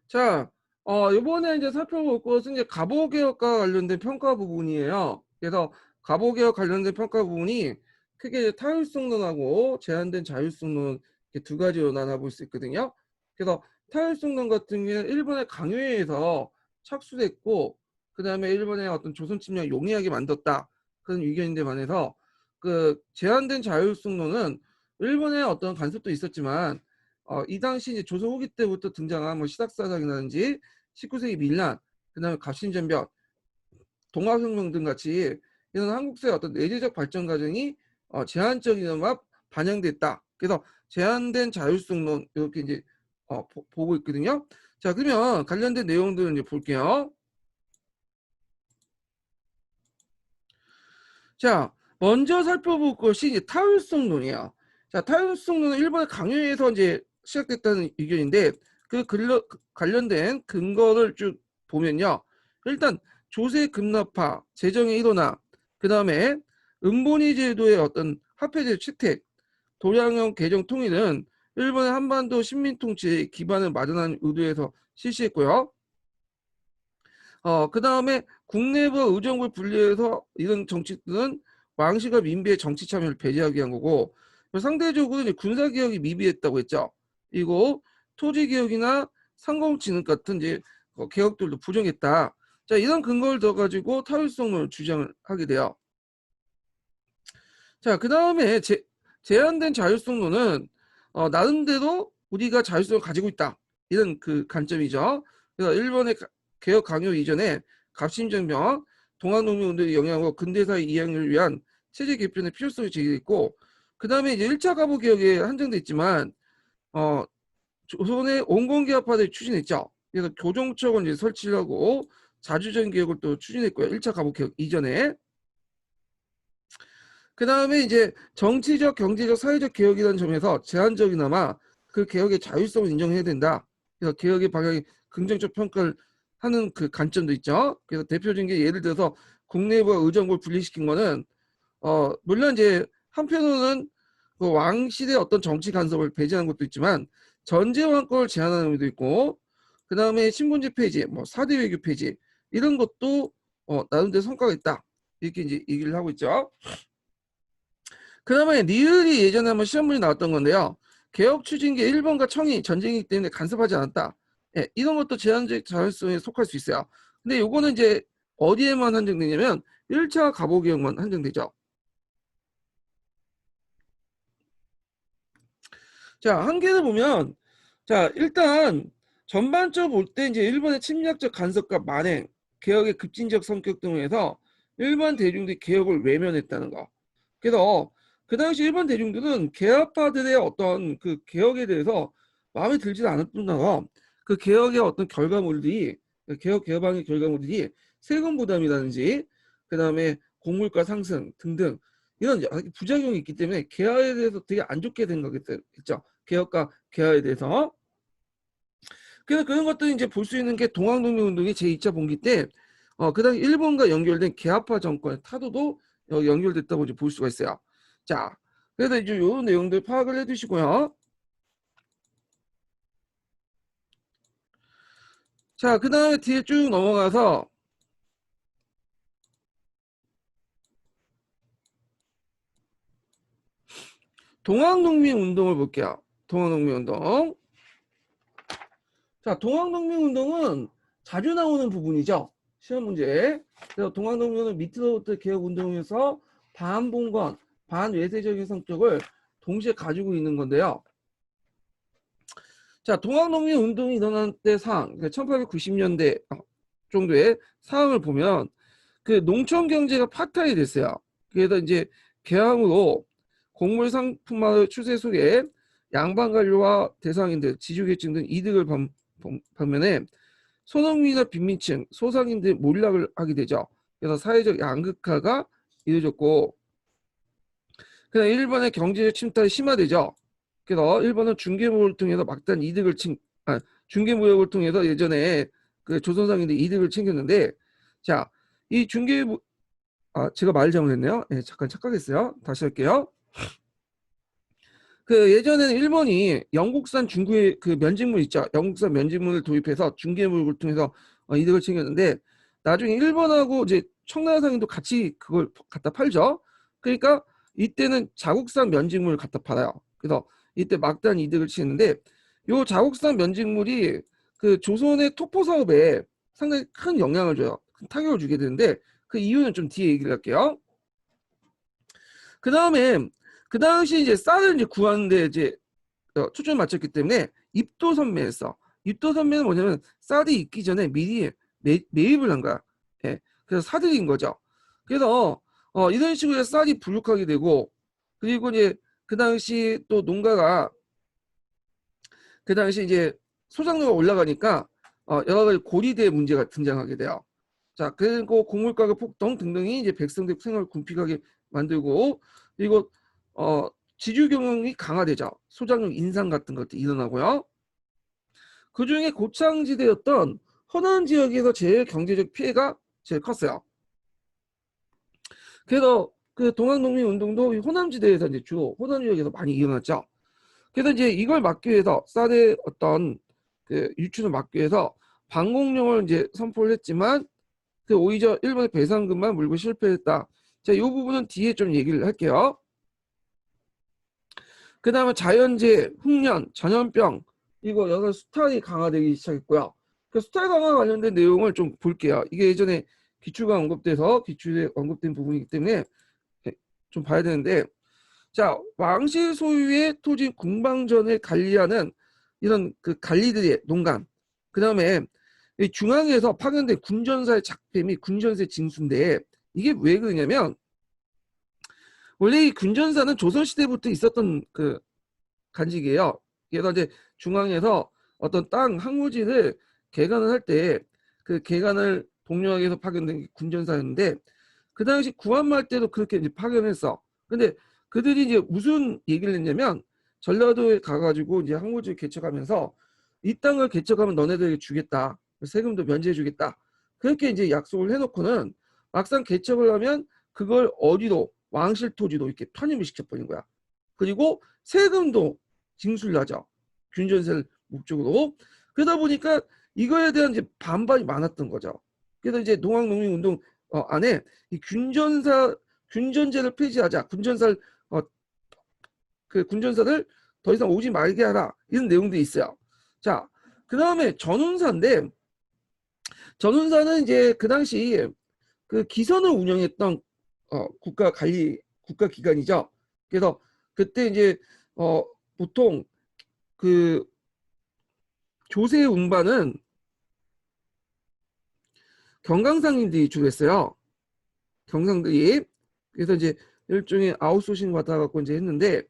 자, 이번에 이제 살펴볼 것은 이제 갑오개혁과 관련된 평가 부분이에요. 그래서 갑오개혁 관련된 평가 부분이 크게 이제 타율성론하고 제한된 자율성론 이렇게 두 가지로 나눠볼 수 있거든요. 그래서 타율성론 같은 경우는 일본의 강요에서 착수됐고, 그 다음에 일본의 어떤 조선 침략 용이하게 만들었다 그런 의견인데 반해서 그 제한된 자율성론은 일본의 어떤 간섭도 있었지만 이 당시 이제 조선 후기 때부터 등장한 뭐 시닥사상이라든지 19세기 밀란, 그다음에 갑신전변, 동학혁명 등 같이 이런 한국사의 어떤 내재적 발전 과정이 제한적이나마 반영됐다. 그래서 제한된 자율성론 이렇게 이제 보고 있거든요. 자, 그러면 관련된 내용들을 이제 볼게요. 자, 먼저 살펴볼 것이 이제 타율성론이에요. 자, 타율성론은 일본의 강요에서 이제 시작됐다는 의견인데 관련된 근거를 쭉 보면요. 일단 조세 급납화, 재정의 일원화, 그 다음에 은본위 제도의 어떤 화폐제 채택, 도량형 개정 통일은 일본의 한반도 식민 통치의 기반을 마련하는 의도에서 실시했고요. 그 다음에 국내부와 의정부를 분리해서 이런 정치들은 왕실과 민비의 정치 참여를 배제하기 위한 거고, 상대적으로 이제 군사개혁이 미비했다고 했죠. 그리고 토지개혁이나 상공진흥 같은 이제 개혁들도 부정했다. 자, 이런 근거를 둬가지고 타율성론을 주장을 하게 돼요. 자, 그 다음에 제한된 자율성론은 나름대로 우리가 자율성을 가지고 있다. 이런 그 관점이죠. 그래서 일본의 개혁 강요 이전에 갑신정변, 동학농민운동의 영향으로 근대사의 이행을 위한 체제 개편의 필요성이 제기됐고, 그 다음에 이제 1차 가부 개혁에 한정돼 있지만 조선의 온건개혁파를 추진했죠. 그래서 교정청을 이제 설치를 하고 자주적인 개혁을 또 추진했고요. 1차 가부 개혁 이전에. 그 다음에 이제 정치적, 경제적, 사회적 개혁이라는 점에서 제한적이나마 그 개혁의 자율성을 인정해야 된다. 그래서 개혁의 방향이 긍정적 평가를 하는 그 관점도 있죠. 그래서 대표적인 게 예를 들어서 국내부와 의정부를 분리시킨 거는 물론 이제 한편으로는 그 왕실의 어떤 정치 간섭을 배제하는 것도 있지만 전제 왕권을 제한하는 의미도 있고, 그 다음에 신분제 폐지, 뭐 4대 외교 폐지 이런 것도 나름대로 성과가 있다. 이렇게 이제 얘기를 하고 있죠. 그다음에 니을이 예전에 한번 시험 문제 나왔던 건데요. 개혁 추진기 1번과 청이 전쟁이기 때문에 간섭하지 않았다. 예, 이런 것도 제한적 자율성에 속할 수 있어요. 근데 요거는 이제 어디에만 한정되냐면 1차 가보개혁만 한정되죠. 자, 한계를 보면 자, 일단 전반적으로 볼 때 이제 일본의 침략적 간섭과 만행, 개혁의 급진적 성격 등을 해서 일반 대중들이 개혁을 외면했다는 거. 그래서 그 당시 일본 대중들은 개혁파들의 어떤 그 개혁에 대해서 마음에 들지 않을 뿐더러 그 개혁의 어떤 결과물들이 개혁방의 결과물들이 세금 부담이라든지 그 다음에 곡물가 상승 등등 이런 부작용이 있기 때문에 개혁에 대해서 되게 안 좋게 된 거겠죠. 개혁과 개혁에 대해서. 그래서 그런 것들이 이제 볼 수 있는 게 동학농민운동이 제2차 봉기 때 그 당시 일본과 연결된 개화파 정권의 타도도 연결됐다고 이제 볼 수가 있어요. 자, 그래서 이제 이런 내용들 파악을 해두시고요. 자, 그 다음에 뒤에 쭉 넘어가서 동학농민운동을 볼게요. 동학농민운동. 자, 동학농민운동은 자주 나오는 부분이죠. 시험 문제. 그래서 동학농민은 밑으로부터 개혁운동에서 반봉건, 반외세적인 성격을 동시에 가지고 있는 건데요. 자, 동학농민운동이 일어난 때 상황, 1890년대 정도의 상황을 보면 그 농촌 경제가 파탄이 됐어요. 그래서 이제 개항으로 곡물 상품화의 추세 속에 양반 관료와 대상인들, 지주계층 등 이득을 반면에 소농민이나 빈민층, 소상인들이 몰락을 하게 되죠. 그래서 사회적 양극화가 이루어졌고, 그냥 일본의 경제적 침탈이 심화되죠. 그래서 일본은 중개무역을 통해서 막단 이득을 중개무역을 통해서 예전에 그 조선상인들 이득을 챙겼는데, 자, 이 제가 말 잘못했네요. 네, 잠깐 착각했어요. 다시 할게요. 그 예전에는 일본이 영국산 중국의 그 면직물 있죠. 영국산 면직물을 도입해서 중개물을 통해서 이득을 챙겼는데 나중에 일본하고 이제 청나라상인도 같이 그걸 갖다 팔죠. 그러니까 이때는 자국산 면직물을 갖다 팔아요. 그래서 이때 막대한 이득을 치는데 요 자국산 면직물이 그 조선의 토포 사업에 상당히 큰 영향을 줘요. 큰 타격을 주게 되는데 그 이유는 좀 뒤에 얘기를 할게요. 그 다음에 그 당시 이제 쌀을 이제 구하는데 이제 초점을 맞췄기 때문에 입도선매했어. 입도선매는 뭐냐면 쌀이 익기 전에 미리 매입을 한 거야. 예. 그래서 사들인 거죠. 그래서 이런 식으로 해서 쌀이 부족하게 되고 그리고 이제 그 당시 또 농가가 그 당시 이제 소작료가 올라가니까 여러 가지 고리대 문제가 등장하게 돼요. 자, 그리고 곡물가격 폭등 등등이 이제 백성들 생활을 궁핍하게 만들고 그리고 지주 경영이 강화되죠. 소작용 인상 같은 것도 일어나고요. 그 중에 고창지대였던 호남 지역에서 제일 경제적 피해가 제일 컸어요. 그래서 그 동학농민운동도 호남지대에서 이제 주로 호남 지역에서 많이 일어났죠. 그래서 이제 이걸 막기 위해서 쌀의 어떤 그 유출을 막기 위해서 방공령을 이제 선포를 했지만 그 오히려 일본의 배상금만 물고 실패했다. 자, 이 부분은 뒤에 좀 얘기를 할게요. 그 다음에 자연재해, 흉년, 전염병 이거 여러 수탈이 강화되기 시작했고요. 그 수탈 강화 관련된 내용을 좀 볼게요. 이게 예전에 기출가 언급돼서 기출에 언급된 부분이기 때문에 좀 봐야 되는데 자, 왕실 소유의 토지 공방전을 관리하는 이런 그 관리들의 농간 그 다음에 중앙에서 파견된 군전사의 작폐 및 군전세 징수인데 이게 왜 그러냐면 원래 이 군전사는 조선시대부터 있었던 그 간직이에요. 그래서 이제 중앙에서 어떤 땅 항우지를 개간을 할 때 그 개간을 독려하기 위해서 파견된 게 군전사였는데 그 당시 구한말 때도 그렇게 이제 파견했어. 근데 그들이 이제 무슨 얘기를 했냐면 전라도에 가가지고 이제 항우지를 개척하면서 이 땅을 개척하면 너네들에게 주겠다. 세금도 면제해주겠다. 그렇게 이제 약속을 해놓고는 막상 개척을 하면 그걸 어디로 왕실 토지로 이렇게 편입을 시켜버린 거야. 그리고 세금도 징수를 하죠. 균전세를 목적으로. 그러다 보니까 이거에 대한 이제 반발이 많았던 거죠. 그래서 이제 동학농민운동 안에 이 균전제를 폐지하자, 군전사를 더 이상 오지 말게 하라 이런 내용들이 있어요. 자, 그 다음에 전운사인데 전운사는 이제 그 당시 그 기선을 운영했던 국가 기관이죠. 그래서 그때 이제 보통 그 조세 운반은 경강상인들이 주로 했어요. 경상들이. 그래서 이제 일종의 아웃소싱 받아갖고 이제 했는데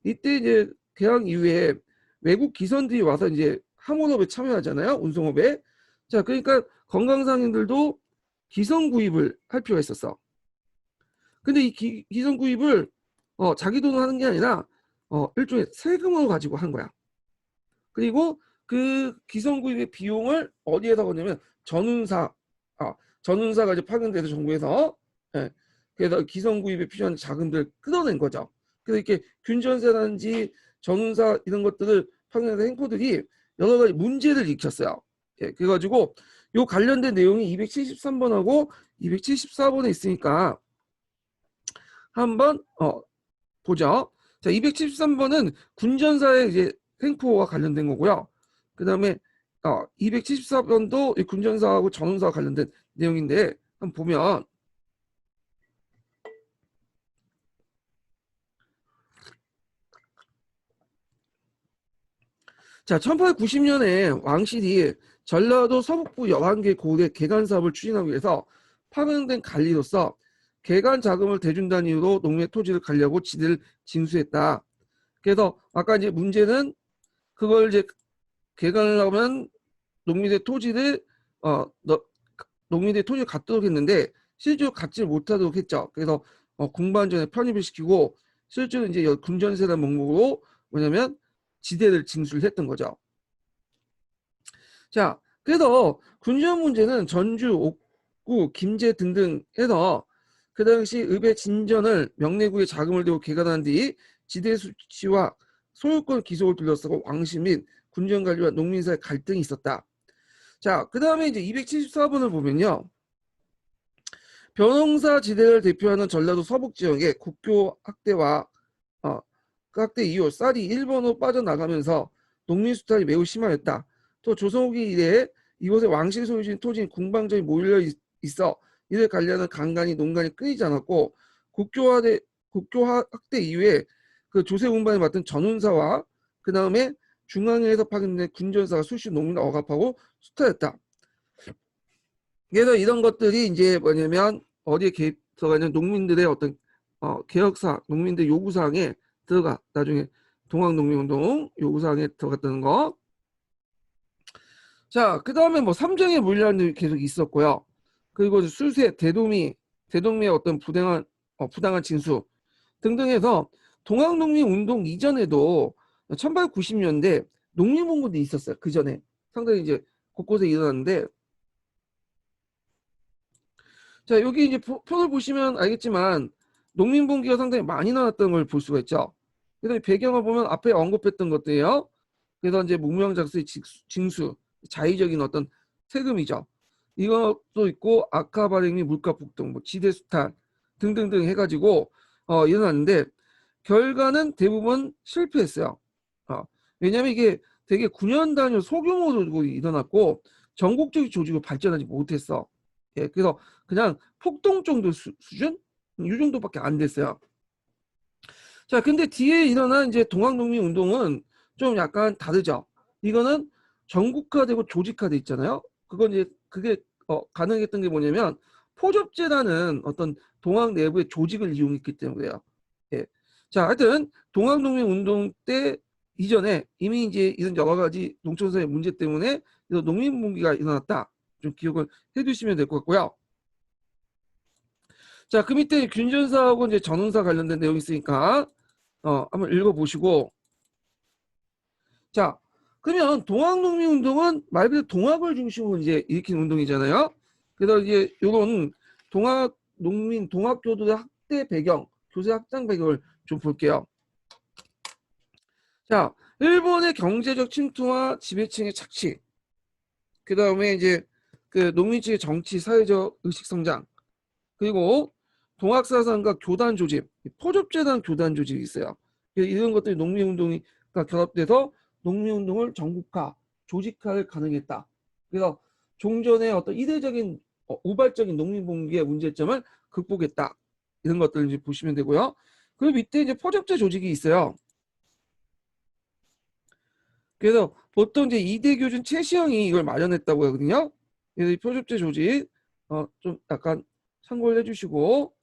이때 이제 개항 이후에 외국 기선들이 와서 이제 항원업에 참여하잖아요. 운송업에. 자, 그러니까 건강상인들도 기선 구입을 할 필요가 있었어. 근데 이 기선 구입을 자기 돈으로 하는 게 아니라 일종의 세금으로 가지고 한 거야. 그리고 그 기선 구입의 비용을 어디에다 거냐면 전운사가 이제 파견돼서 정부에서 그래서 기선 구입에 필요한 자금들을 끌어낸 거죠. 그래서 이렇게 균전세라든지 전운사 이런 것들을 파견해서 행포들이 여러 가지 문제를 일으켰어요. 그래가지고 요 관련된 내용이 273번하고 274번에 있으니까 한번 보죠. 자, 273번은 군전사의 이제 횡포와 관련된 거고요. 그 다음에 274번도 군전사하고 전운사와 관련된 내용인데 한번 보면 자, 1890년에 왕실이 전라도 서북부 여한계 고을의 개간 사업을 추진하기 위해서 파견된 관리로서 개간 자금을 대준다는 이유로 농민의 토지를 관리하고 지대를 징수했다. 그래서 아까 이제 문제는 그걸 이제 개간을 하면 농민의 토지를 농민의 토지를 갖도록 했는데 실제로 갖지 못하도록 했죠. 그래서 공반전에 편입을 시키고 실제로 이제 군전세라는 목록으로 뭐냐면 지대를 징수를 했던 거죠. 자, 그래서 군전 문제는 전주, 옥구, 김제 등등 해서 그 당시 읍의 진전을 명내구에 자금을 대고 개간한 뒤 지대 수치와 소유권 기속을 둘러싸고 왕실 및 군정 관리와 농민 사이 갈등이 있었다. 자, 그 다음에 이제 274번을 보면요. 벼농사 지대를 대표하는 전라도 서북 지역의 국교 학대와 그 학대 이후 쌀이 일본으로 빠져나가면서 농민 수탈이 매우 심하였다. 또 조선 후기 이래 이곳에 왕실 소유주인 토지인 궁방정이 몰려 있어 이를 관리하는 강간이 농간이 끊이지 않았고 국교 학대 이후에 그 조세 운반을 맡은 전운사와 그 다음에 중앙에서 파견된 군전사가 수시 농민을 억압하고 수탈했다. 그래서 이런 것들이 이제 뭐냐면 어디에 들어가 있는 농민들의 어떤 개혁사, 농민들 요구사항에 들어가. 나중에 동학농민운동 요구사항에 들어갔다는 거. 자, 그 다음에 뭐 삼정의 물량도 계속 있었고요. 그리고 수세, 대동미의 어떤 부당한 징수 등등 해서 동학농민운동 이전에도 1890년대 농민봉군도 있었어요. 그 전에 상당히 이제 곳곳에 일어났는데, 자, 여기 이제 표를 보시면 알겠지만 농민봉기가 상당히 많이 나왔던 걸 볼 수가 있죠. 그래서 배경을 보면 앞에 언급했던 것들이에요. 그래서 이제 무명작수의 징수, 자의적인 어떤 세금이죠. 이것도 있고 악화 발행 및 물가 폭등, 뭐 지대 수탈 등등등 해가지고 일어났는데 결과는 대부분 실패했어요. 왜냐하면 이게 되게 9년 단위로 소규모로 일어났고 전국적인 조직으로 발전하지 못했어. 예, 그래서 그냥 폭동 정도 수준? 이 정도밖에 안 됐어요. 자, 근데 뒤에 일어난 이제 동학농민 운동은 좀 약간 다르죠. 이거는 전국화되고 조직화돼 있잖아요. 그건 이제 그게 가능했던 게 뭐냐면 포접제라는 어떤 동학 내부의 조직을 이용했기 때문에요. 예. 자, 하여튼 동학농민 운동 때 이전에 이미 이제 이런 여러 가지 농촌사의 문제 때문에 농민분기가 일어났다. 좀 기억을 해두시면 될 것 같고요. 자, 그 밑에 균전사하고 이제 전운사 관련된 내용이 있으니까 한번 읽어보시고. 자, 그러면 동학농민운동은 말 그대로 동학을 중심으로 이제 일으킨 운동이잖아요. 그래서 이제 이런 동학교도의 학대 배경, 교세 확장 배경을 좀 볼게요. 자, 일본의 경제적 침투와 지배층의 착취, 그 다음에 이제 그 농민층의 정치, 사회적 의식 성장, 그리고 동학사상과 교단 조직, 포접재단 교단 조직이 있어요. 이런 것들이 농민운동과 결합돼서 농민운동을 전국화, 조직화를 가능했다. 그래서 종전의 어떤 이례적인 우발적인 농민봉기의 문제점을 극복했다. 이런 것들을 이제 보시면 되고요. 그 밑에 이제 포접제 조직이 있어요. 그래서 보통 이제 이대교준 최시영이 이걸 마련했다고 하거든요. 그래서 이 포접제 조직 좀 약간 참고를 해주시고,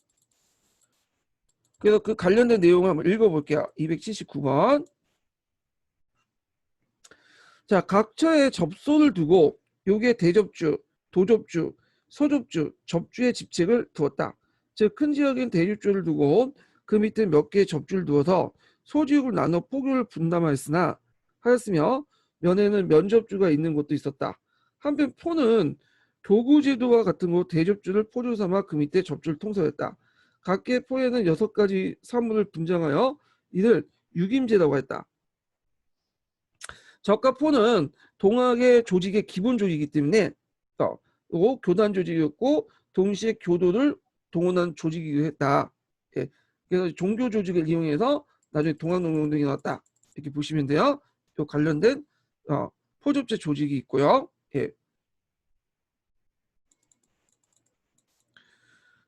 그래서 그 관련된 내용을 한번 읽어볼게요. 279번. 자, 각처에 접소를 두고 요게 대접주, 도접주, 서접주, 접주의 집책을 두었다. 즉 큰 지역인 대접주를 두고 그 밑에 몇 개의 접주를 두어서 소지역을 나눠 포교를 분담하였으나 하였으며 면에는 면접주가 있는 곳도 있었다. 한편 포는 교구제도와 같은 곳 대접주를 포로 삼아 그 밑에 접주를 통솔했다. 각계 포에는 6가지 사물을 분장하여 이를 유김제라고 했다. 적과 포는 동학의 조직의 기본 조직이기 때문에 요 교단 조직이었고 동시에 교도를 동원한 조직이기도 했다. 예. 그래서 종교 조직을 이용해서 나중에 동학농민운동이 나왔다. 이렇게 보시면 돼요. 요 관련된 포접제 조직이 있고요. 예.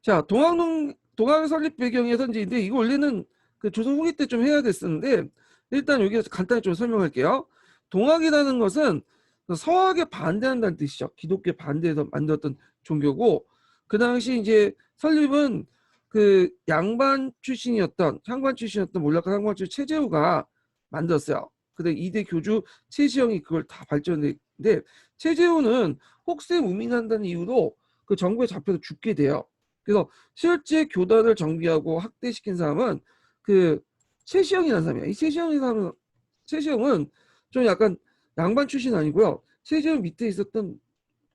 자, 동학의 설립 배경에서 이제 근데 이거 원래는 그 조선 후기 때 좀 해야 됐었는데 일단 여기서 간단히 좀 설명할게요. 동학이라는 것은 서학에 반대한다는 뜻이죠. 기독교에 반대해서 만들었던 종교고 그 당시 이제 설립은 그 향관 출신이었던 몰락한 향관 출신 최재우가 만들었어요. 근데 이대 교주 최시영이 그걸 다 발전했는데 최재우는 혹세 무민한다는 이유로 그 정부에 잡혀서 죽게 돼요. 그래서 실제 교단을 정비하고 학대시킨 사람은 그 최시영이라는 사람이야. 이 최시영은 좀 약간 양반 출신 아니고요. 최시영 밑에 있었던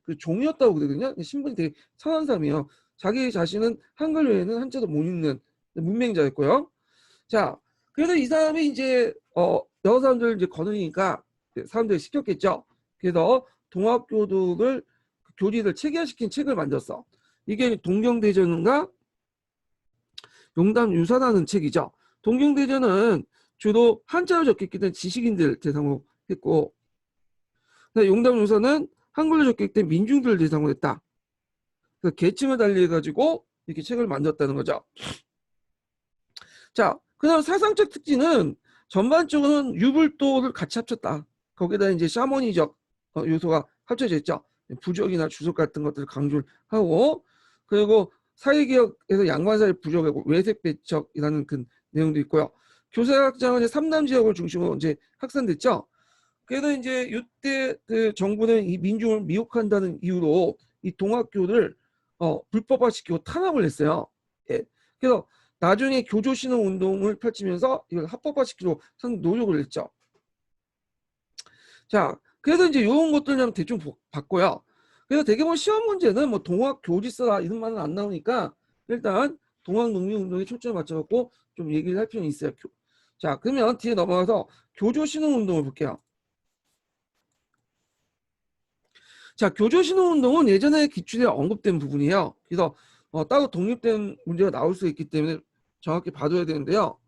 그 종이었다고 그러거든요. 신분이 되게 선한 사람이에요. 자기 자신은 한글 외에는 한자도 못 읽는 문맹자였고요. 자, 그래서 이 사람이 이제 여러 사람들 이제 거느리니까 사람들이 시켰겠죠. 그래서 동학교독을 교리를 체계화시킨 책을 만들었어. 이게 동경대전과 용담유사라는 책이죠. 동경대전은 주로 한자로 적혀있기 때문에 지식인들 대상으로 했고, 용담유사는 한글로 적혀있기 때문에 민중들을 대상으로 했다. 그 계층을 달리해가지고 이렇게 책을 만들었다는 거죠. 자, 그다음 사상적 특징은 전반적으로는 유불도를 같이 합쳤다. 거기다 이제 샤머니적 요소가 합쳐져 있죠. 부적이나 주석 같은 것들을 강조를 하고, 그리고 사회개혁에서 양반사회 부족하고 외색배척이라는 그 내용도 있고요. 교사학장은 이제 삼남 지역을 중심으로 이제 확산됐죠. 그래서 이제 이때 그 정부는 이 민중을 미혹한다는 이유로 이 동학교를 불법화시키고 탄압을 했어요. 예. 그래서 나중에 교조신흥 운동을 펼치면서 이걸 합법화시키려고 상당히 노력을 했죠. 자, 그래서 이제 이런 것들 좀 대충 봤고요. 그래서 되게 뭐 시험 문제는 뭐 동학 교지서라 이런 말은 안 나오니까 일단 동학 농민운동에 초점을 맞춰갖고 좀 얘기를 할 필요는 있어요. 자, 그러면 뒤에 넘어가서 교조신흥 운동을 볼게요. 자, 교조신흥운동은 예전에 기출에 언급된 부분이에요. 그래서 따로 독립된 문제가 나올 수 있기 때문에 정확히 봐둬야 되는데요.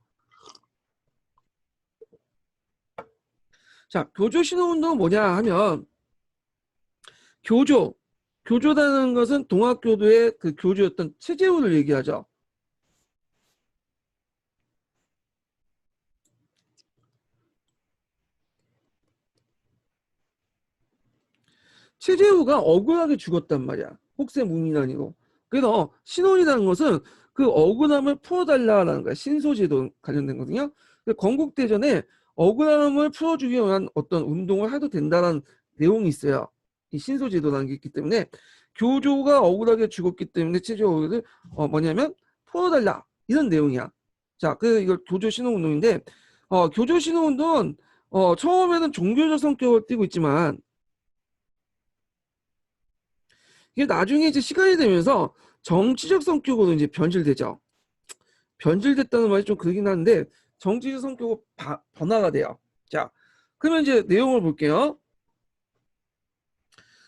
자, 교조신흥운동은 뭐냐 하면 교조라는 것은 동학교도의 그 교주였던 최재우를 얘기하죠. 최재우가 억울하게 죽었단 말이야. 혹세무민아니고. 그래서 신혼이라는 것은 그 억울함을 풀어달라는 거야. 신소제도 관련된 거거든요. 건국대전에 억울함을 풀어주기 위한 어떤 운동을 해도 된다는 내용이 있어요. 이 신소제도라는 게 있기 때문에 교조가 억울하게 죽었기 때문에 최재우를 뭐냐면 풀어달라 이런 내용이야. 자, 그 이걸 교조신혼운동인데 교조신혼운동은 처음에는 종교적 성격을 띠고 있지만 이게 나중에 이제 시간이 되면서 정치적 성격으로 이제 변질되죠. 변질됐다는 말이 좀 그러긴 한데 정치적 성격으로 변화가 돼요. 자, 그러면 이제 내용을 볼게요.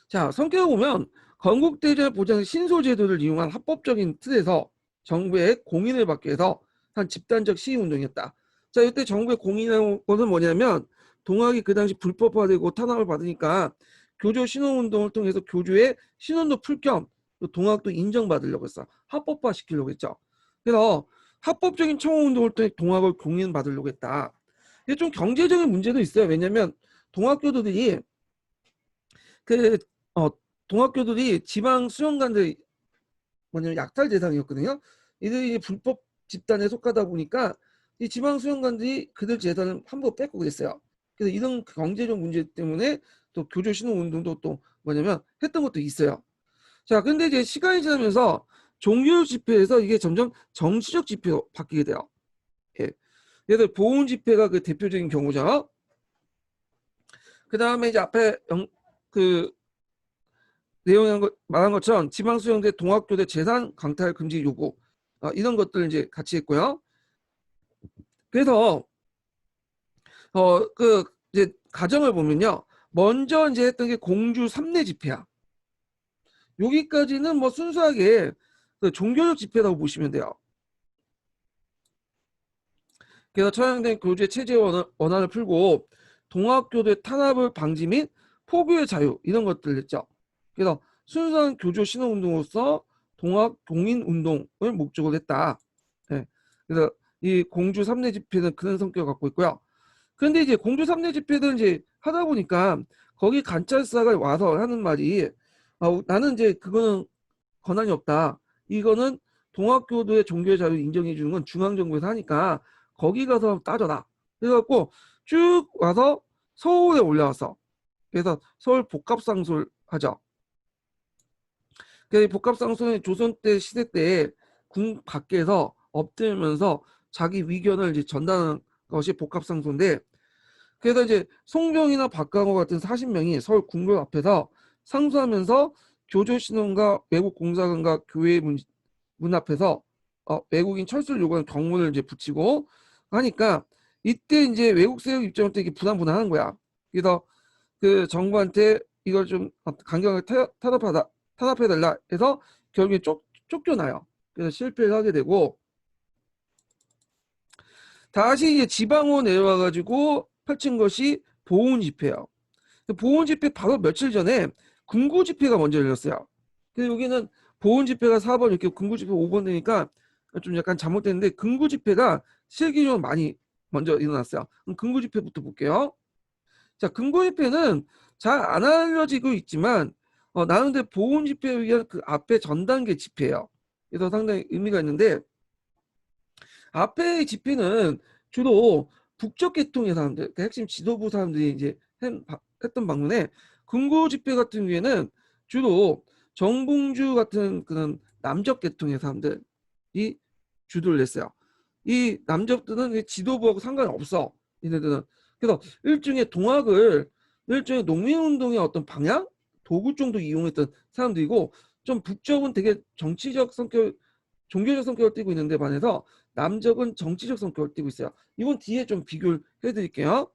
자, 성격을 보면 건국대전 보장 신소제도를 이용한 합법적인 틀에서 정부의 공인을 받기 위해서 한 집단적 시위운동이었다. 자, 이때 정부의 공인이라는 것은 뭐냐면 동학이 그 당시 불법화되고 탄압을 받으니까 교조 신혼운동을 통해서 교조의 신혼도 풀 겸 동학도 인정받으려고 했어. 합법화 시키려고 했죠. 그래서 합법적인 청원운동을 통해 동학을 공인받으려고 했다. 이게 좀 경제적인 문제도 있어요. 왜냐하면 동학교도들이 그 동학교들이 지방 수련관들 뭐냐면 약탈 대상이었거든요. 이들이 불법 집단에 속하다 보니까 이 지방 수련관들이 그들 재산을 함부로 뺏고 그랬어요. 그래서 이런 경제적 문제 때문에 또 교조 신흥 운동도 또 뭐냐면 했던 것도 있어요. 자, 근데 이제 시간이 지나면서 종교 집회에서 이게 점점 정치적 집회로 바뀌게 돼요. 예. 예를 들어 보훈 집회가 그 대표적인 경우죠. 그 다음에 이제 앞에 그 내용이 말한 것처럼 지방수령대 동학교대 재산 강탈 금지 요구 이런 것들 이제 같이 했고요. 그래서 그 이제 가정을 보면요. 먼저 이제 했던 게 공주 3례 집회야. 여기까지는 뭐 순수하게 그 종교적 집회라고 보시면 돼요. 그래서 처형된 교주의 체제 원한을 풀고 동학교대 탄압을 방지 및 포교의 자유 이런 것들을 했죠. 그래서 순수한 교조 신흥운동으로서 동학 동인운동을 목적으로 했다. 네. 그래서 이 공주 3례 집회는 그런 성격을 갖고 있고요. 그런데 이제 공주 3례 집회를 이제 하다 보니까 거기 관찰사가 와서 하는 말이 나는 이제 그거는 권한이 없다. 이거는 동학교도의 종교의 자유 인정해 주는 건 중앙정부에서 하니까 거기 가서 따져라. 그래갖고 쭉 와서 서울에 올라왔어. 그래서 서울 복합상소를 하죠. 그 복합상소는 조선 때 시대 때 궁 밖에서 엎드리면서 자기 위견을 이제 전달하는 것이 복합상소인데 그래서 이제 송병이나 박강호 같은 40명이 서울 궁궐 앞에서 상소하면서 교조신원과 외국 공사관과 교회 문 앞에서 외국인 철수를 요구하는 경문을 이제 붙이고 하니까 이때 이제 외국 세력 입장부터 이게 부담하는 거야. 그래서 그 정부한테 이걸 좀 강경하게 탄압해달라 해서 결국에 쫓겨나요. 그래서 실패를 하게 되고 다시 이제 지방으로 내려와가지고 펼친 것이 보훈 집회예요. 보훈 집회 바로 며칠 전에 군구 집회가 먼저 열렸어요. 근데 여기는 보훈 집회가 4번 이렇게 군구 집회 5번 되니까 좀 약간 잘못됐는데 군구 집회가 실기적으로 많이 먼저 일어났어요. 그럼 군구 집회부터 볼게요. 자, 군구 집회는 잘 안 알려지고 있지만 나름대로 보훈 집회에 의한 그 앞에 전 단계 집회예요. 그래서 상당히 의미가 있는데 앞에 집회는 주로 북쪽 계통의 사람들, 그러니까 핵심 지도부 사람들이 이제 했던 방문에 군구 집회 같은 경우에는 주로 정봉주 같은 그런 남적 계통의 사람들이 주도를 했어요. 이 남적들은 지도부하고 상관이 없어. 얘네들은. 그래서 일종의 농민운동의 어떤 방향? 도구 정도 이용했던 사람들이고 좀 북쪽은 되게 정치적 성격, 종교적 성격을 띠고 있는데 반해서 남적은 정치적 성격을 띠고 있어요. 이건 뒤에 좀 비교를 해드릴게요.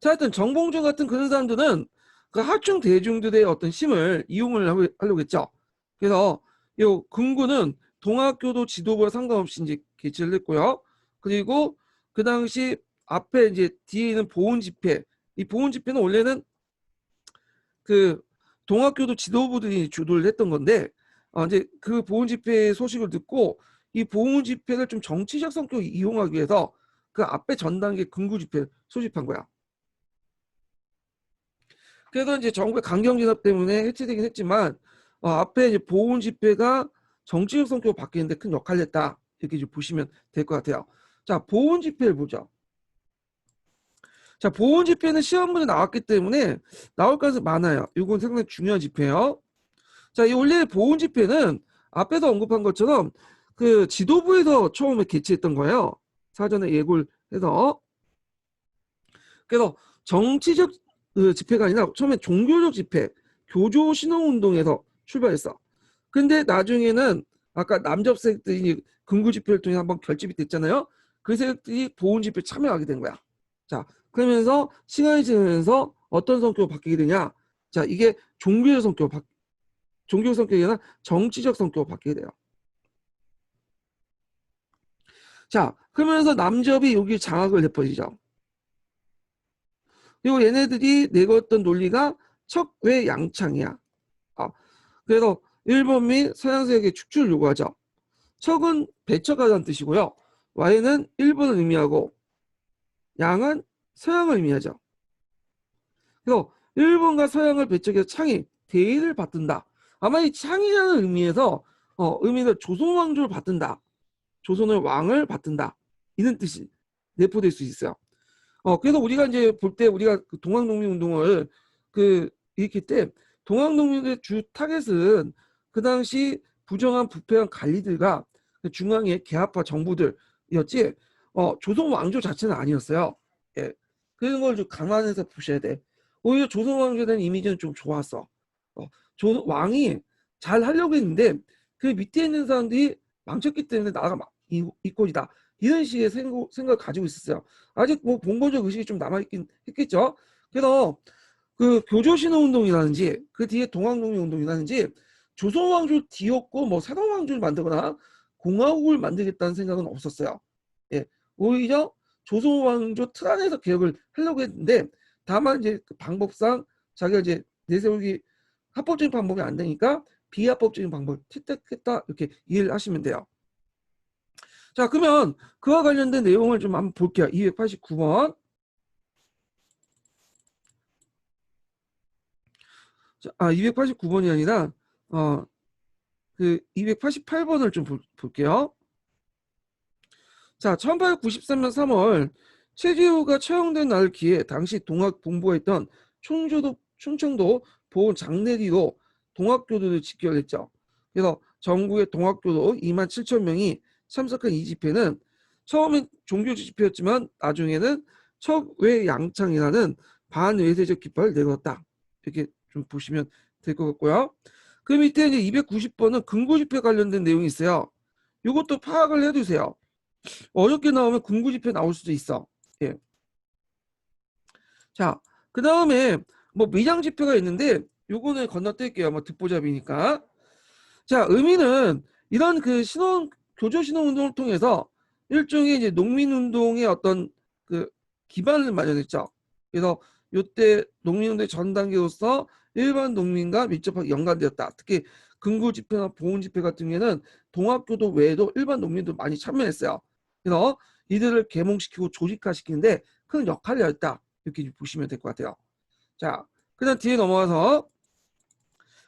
자, 하여튼 정봉주 같은 그런 사람들은 그 하층 대중들의 어떤 힘을 이용을 하려고 했죠. 그래서 이 군구는 동학교도 지도부와 상관없이 이제 개최를 했고요. 그리고 그 당시 앞에 이제 뒤에 있는 보훈 집회, 이 보훈 집회는 원래는 그 동학교도 지도부들이 주도를 했던 건데 이제 그 보훈 집회 소식을 듣고 이 보훈 집회를 좀 정치적 성격을 이용하기 위해서 그 앞에 전 단계 군구 집회 소집한 거야. 그래서 이제 정부의 강경 진압 때문에 해체되긴 했지만 앞에 이제 보훈 집회가 정치적 성격으로 바뀌는데 큰 역할을 했다. 이렇게 좀 보시면 될 것 같아요. 자, 보훈 집회를 보죠. 자, 보훈 집회는 시험 문제 나왔기 때문에 나올 가능성이 많아요. 이건 상당히 중요한 집회예요. 자, 이 원래 보훈 집회는 앞에서 언급한 것처럼 그 지도부에서 처음에 개최했던 거예요. 사전에 예고를 해서. 그래서 정치적 집회가 아니라 처음에 종교적 집회, 교조 신흥운동에서 출발했어. 근데 나중에는 아까 남접 세력들이 금구 집회를 통해 한번 결집이 됐잖아요. 그 세력들이 보훈 집회에 참여하게 된 거야. 자, 그러면서 시간이 지나면서 어떤 성격으로 바뀌게 되냐? 자, 이게 종교적 성격이 아니라 정치적 성격으로 바뀌게 돼요. 자, 그러면서 남접이 여기 장악을 해버리죠. 그리고 얘네들이 내걸었던 논리가 척외 양창이야. 그래서 일본 및 서양 세력의 축출을 요구하죠. 척은 배척하다는 뜻이고요. Y는 일본을 의미하고 양은 서양을 의미하죠. 그래서 일본과 서양을 배척해서 창이 대의를 받든다. 아마 이 창이라는 의미에서 의미는 조선 왕조를 받든다. 조선의 왕을 받든다. 이런 뜻이 내포될 수 있어요. 그래서 우리가 이제 볼 때 우리가 그 동학농민운동을 일으킬 때 동학농민의 주 타겟은 그 당시 부정한 부패한 관리들과 중앙의 개화파 정부들이었지 조선 왕조 자체는 아니었어요. 예. 그런 걸 좀 감안해서 보셔야 돼. 오히려 조선 왕조에 대한 이미지는 좀 좋았어. 조선 왕이 잘 하려고 했는데 그 밑에 있는 사람들이 망쳤기 때문에 나라가 이 꼴이다. 이런 식의 생각을 가지고 있었어요. 아직 뭐 봉건적 의식이 좀 남아있긴 했겠죠. 그래서 그 교조신흥운동이라든지 그 뒤에 동학농민운동이라든지 조선왕조 뒤엎고 뭐 새로운 왕조를 만들거나 공화국을 만들겠다는 생각은 없었어요. 예, 오히려 조선왕조 틀 안에서 개혁을 하려고 했는데 다만 이제 그 방법상 자기가 이제 내세우기 합법적인 방법이 안 되니까 비합법적인 방법을 택했다 이렇게 이해를 하시면 돼요. 자, 그러면 그와 관련된 내용을 좀 한번 볼게요. 289번. 자, 289번이 아니라 그 288번을 좀 볼게요. 자, 1893년 3월 최재우가 처형된 날을 기해 당시 동학본부가 있던 충청도 보훈 장례리로 동학교도를 집결했죠. 그래서 전국의 동학교도 27,000명이 참석한 이 집회는 처음엔 종교적 집회였지만 나중에는 척외양창이라는 반외세적 깃발을 내걸었다. 이렇게 좀 보시면 될 것 같고요. 그 밑에 이제 290번은 근거 집회 관련된 내용이 있어요. 이것도 파악을 해두세요. 어렵게 나오면 군구지표 나올 수도 있어. 예. 자, 그 다음에 뭐 미장지표가 있는데 요거는 건너뛸게요. 뭐 듣보잡이니까. 자, 의미는 이런 그 교조 신혼 운동을 통해서 일종의 이제 농민 운동의 어떤 그 기반을 마련했죠. 그래서 요때 농민 운동의 전 단계로서 일반 농민과 밀접하게 연관되었다. 특히 근구 집회나 보훈 집회 같은 경우에는 동학교도 외에도 일반 농민도 많이 참여했어요. 그래서 이들을 계몽시키고 조직화시키는데 큰 역할을 했다. 이렇게 보시면 될 것 같아요. 자, 그다음 뒤에 넘어가서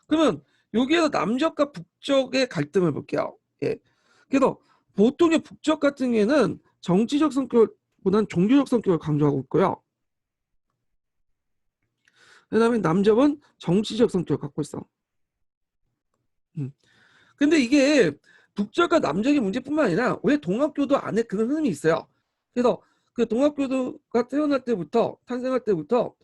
그러면 여기에서 남적과 북적의 갈등을 볼게요. 예. 그래서 보통의 북적 같은 경우에는 정치적 성격보다는 종교적 성격을 강조하고 있고요. 그다음에 남적은 정치적 성격을 갖고 있어. 근데 이게 북적과 남적의 문제뿐만 아니라 왜 동학교도 안에 그런 흐름이 있어요. 그래서 그 동학교도가 태어날 때부터 탄생할 때부터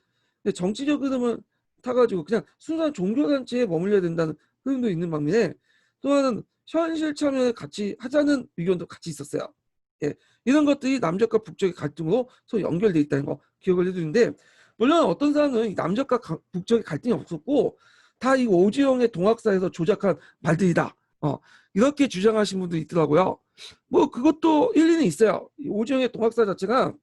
정치적 흐름을 타가지고 그냥 순수한 종교단체에 머물러야 된다는 흐름도 있는 반면에 또 하나는 현실 참여를 같이 하자는 의견도 같이 있었어요. 예, 이런 것들이 남적과 북적의 갈등으로 서로 연결돼 있다는 거 기억을 해두는데 물론 어떤 사람은 남적과 북적의 갈등이 없었고 다 이 오지영의 동학사에서 조작한 말들이다. 이렇게 주장하신 분도 있더라고요. 뭐 그것도 일리는 있어요. 오지영의 동학사 자체가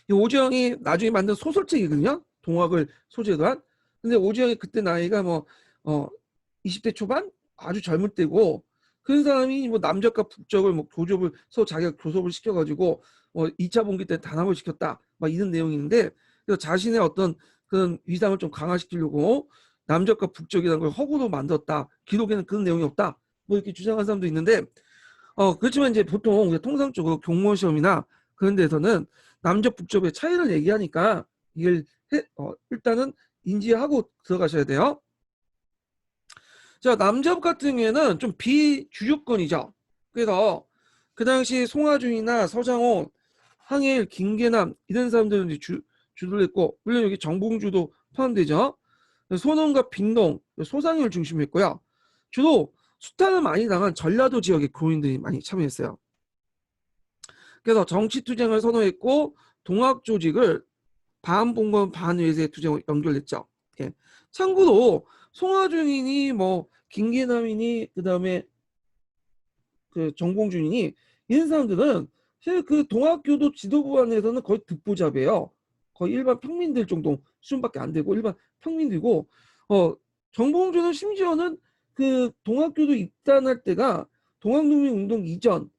이 오지영이 나중에 만든 소설책이거든요. 동학을 소재로 한. 근데 오지영이 그때 나이가 뭐 20대 초반 아주 젊을 때고 그런 사람이 뭐 남적과 북적을 뭐 교접을 서로 자기가 교섭을 시켜가지고 2차 봉기 때 단합을 시켰다 막 이런 내용이 있는데 그래서 자신의 어떤 그런 위상을 좀 강화시키려고 남적과 북적이라는 걸 허구로 만들었다. 기록에는 그런 내용이 없다. 뭐 이렇게 주장하는 사람도 있는데 그렇지만 이제 보통 우리가 통상적으로 공무원 시험이나 그런 데서는 남적 북적의 차이를 얘기하니까 이걸 일단은 인지하고 들어가셔야 돼요. 자, 남잡 같은 경우에는 좀 비주류권이죠. 그래서 그 당시 송하준이나 서장훈, 항일, 김계남 이런 사람들은 이제 주도를 했고 물론 여기 정봉주도 포함되죠. 소농과 빈농, 소상인을 중심으로 했고요. 주로 수탈을 많이 당한 전라도 지역의 교인들이 많이 참여했어요. 그래서 정치투쟁을 선호했고 동학 조직을 반봉건 반외세 투쟁으로 연결했죠. 예. 참고로 송하준이니 뭐 김계남이니 그다음에 그 정봉준이니 이런 사람들은 사실 그 동학교도 지도부 안에서는 거의 듣보잡이에요. 거의 일반 평민들 정도 수준밖에 안 되고 일반 평민들이고 정봉준은 심지어는 그 동학교도 입단할 때가 동학농민운동 이전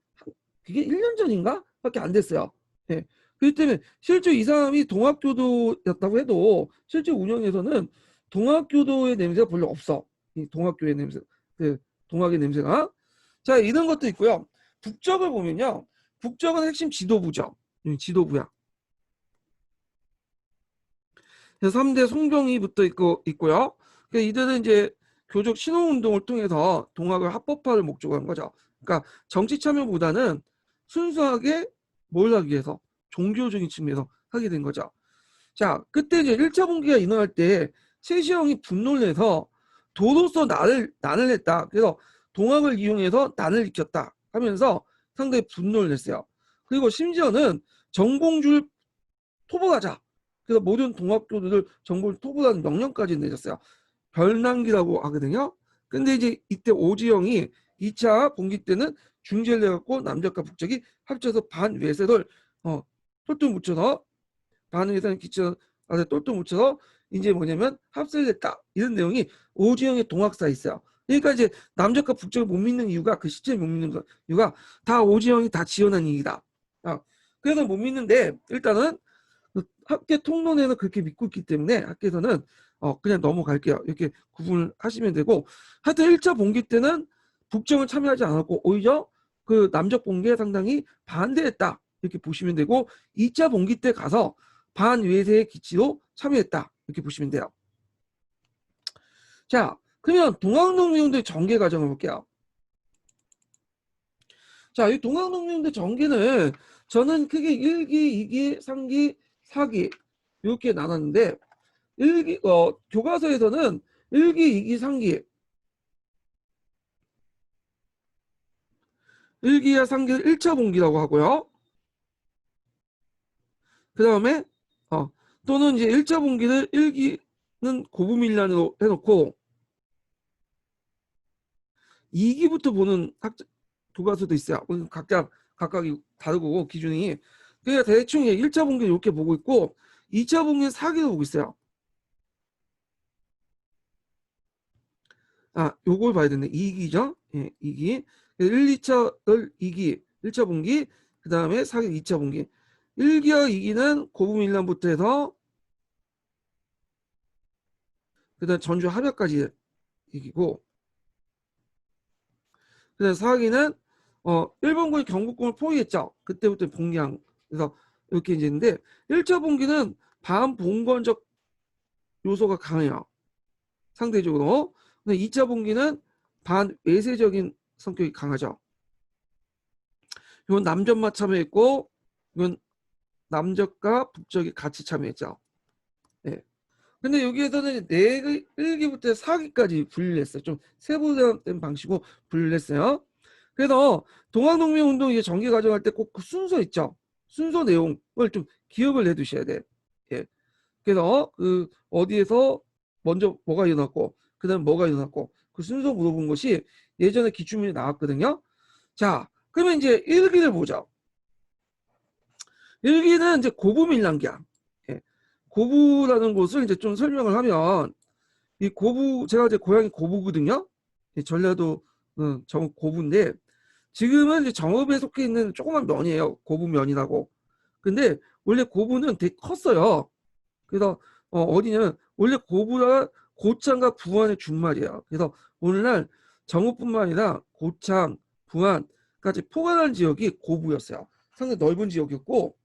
그게 1년 전인가? 밖에 안 됐어요. 예. 그렇기 때문에 실제 이 사람이 동학교도였다고 해도 실제 운영에서는 동학교도의 냄새가 별로 없어. 이 동학교의 냄새, 그 동학의 냄새가. 자, 이런 것도 있고요. 북적을 보면요. 북적은 핵심 지도부죠. 지도부야. 그래서 3대 송병이 붙어 있고요. 그러니까 이들은 이제 교적 신호운동을 통해서 동학을 합법화를 목적으로 한 거죠. 그러니까 정치 참여보다는 순수하게 뭘 하기 위해서 종교적인 측면에서 하게 된 거죠. 자, 그때 이제 1차 봉기가 일어날 때 최시영이 분노를 내서 도로서 난을 했다. 그래서 동학을 이용해서 난을 일으켰다 하면서 상당히 분노를 냈어요. 그리고 심지어는 정봉주를 토벌하자. 그래서 모든 동학교들을 정보를 토벌하는 명령까지 내렸어요. 별난기라고 하거든요. 근데 이제 이때 오지영이 2차 봉기 때는 중재를 해갖고 남적과 북적이 합쳐서 반외세를 똘똘 묻혀서 반외세는 기초 안에 똘똘 묻혀서 이제 뭐냐면 합세를 했다. 이런 내용이 오지영의 동학사에 있어요. 그러니까 이제 남적과 북적을 못 믿는 이유가 그 시체를 못 믿는 이유가 다 오지영이 다 지어낸 얘기다. 그래서 못 믿는데 일단은 그 학계 통론에는 그렇게 믿고 있기 때문에 학계에서는 그냥 넘어갈게요. 이렇게 구분을 하시면 되고 하여튼 1차 봉기 때는 북정을 참여하지 않았고 오히려 그 남적 봉기에 상당히 반대했다. 이렇게 보시면 되고 2차 봉기 때 가서 반외세의 기치로 참여했다. 이렇게 보시면 돼요. 자, 그러면 동학농민운동의 전개 과정을 볼게요. 자, 이 동학농민운동 전개는 저는 크게 1기, 2기, 3기, 4기 이렇게 나눴는데 교과서에서는 1기, 2기, 3기 1기와 3기를 1차 분기라고 하고요. 그 다음에 또는 이제 1차 분기를 1기는 고부밀란으로 해놓고 2기부터 보는 교과서도 있어요. 각각이 다르고 기준이. 그러니까 대충 1차 분기 이렇게 보고 있고 2차 분기는 4기로 보고 있어요. 요걸 봐야 되네. 2기죠. 예, 2기. 1, 2기, 1차 분기, 그 다음에 4기, 2차 분기. 1기와 2기는 고부밀란부터 해서 그 다음 전주 합약까지 얘기고, 그 다음 4기는 일본군이 경복궁을 포위했죠. 그때부터 봉기한. 그래서 이렇게 이제 있는데 1차 분기는 반봉건적 요소가 강해요. 상대적으로. 근데 2차 분기는 반외세적인 성격이 강하죠. 이건 남전만 참여했고 이건 남적과 북적이 같이 참여했죠. 네. 근데 여기에서는 1기부터 4기까지 분리를 했어요. 좀 세부된 방식으로 분리를 했어요. 그래서 동학농민운동 이게 전개 과정할 때 꼭 그 순서 있죠. 순서 내용을 좀 기억을 해두셔야 돼. 예. 그래서 그 어디에서 먼저 뭐가 일어났고 그다음 뭐가 일어났고 그 순서 물어본 것이 예전에 기출문이 나왔거든요. 자, 그러면 이제 1기를 보죠. 1기는 이제 고부밀랑기야. 예. 고부라는 곳을 이제 좀 설명을 하면 이 고부 제가 이제 고향이 고부거든요. 전라도 정읍 고부인데 지금은 이제 정읍에 속해 있는 조그만 면이에요. 고부면이라고. 근데 원래 고부는 되게 컸어요. 그래서 어디냐면 원래 고부가 고창과 부안의 준말이에요. 그래서 오늘날 정읍뿐만 아니라 고창, 부안까지 포괄한 지역이 고부였어요. 상당히 넓은 지역이었고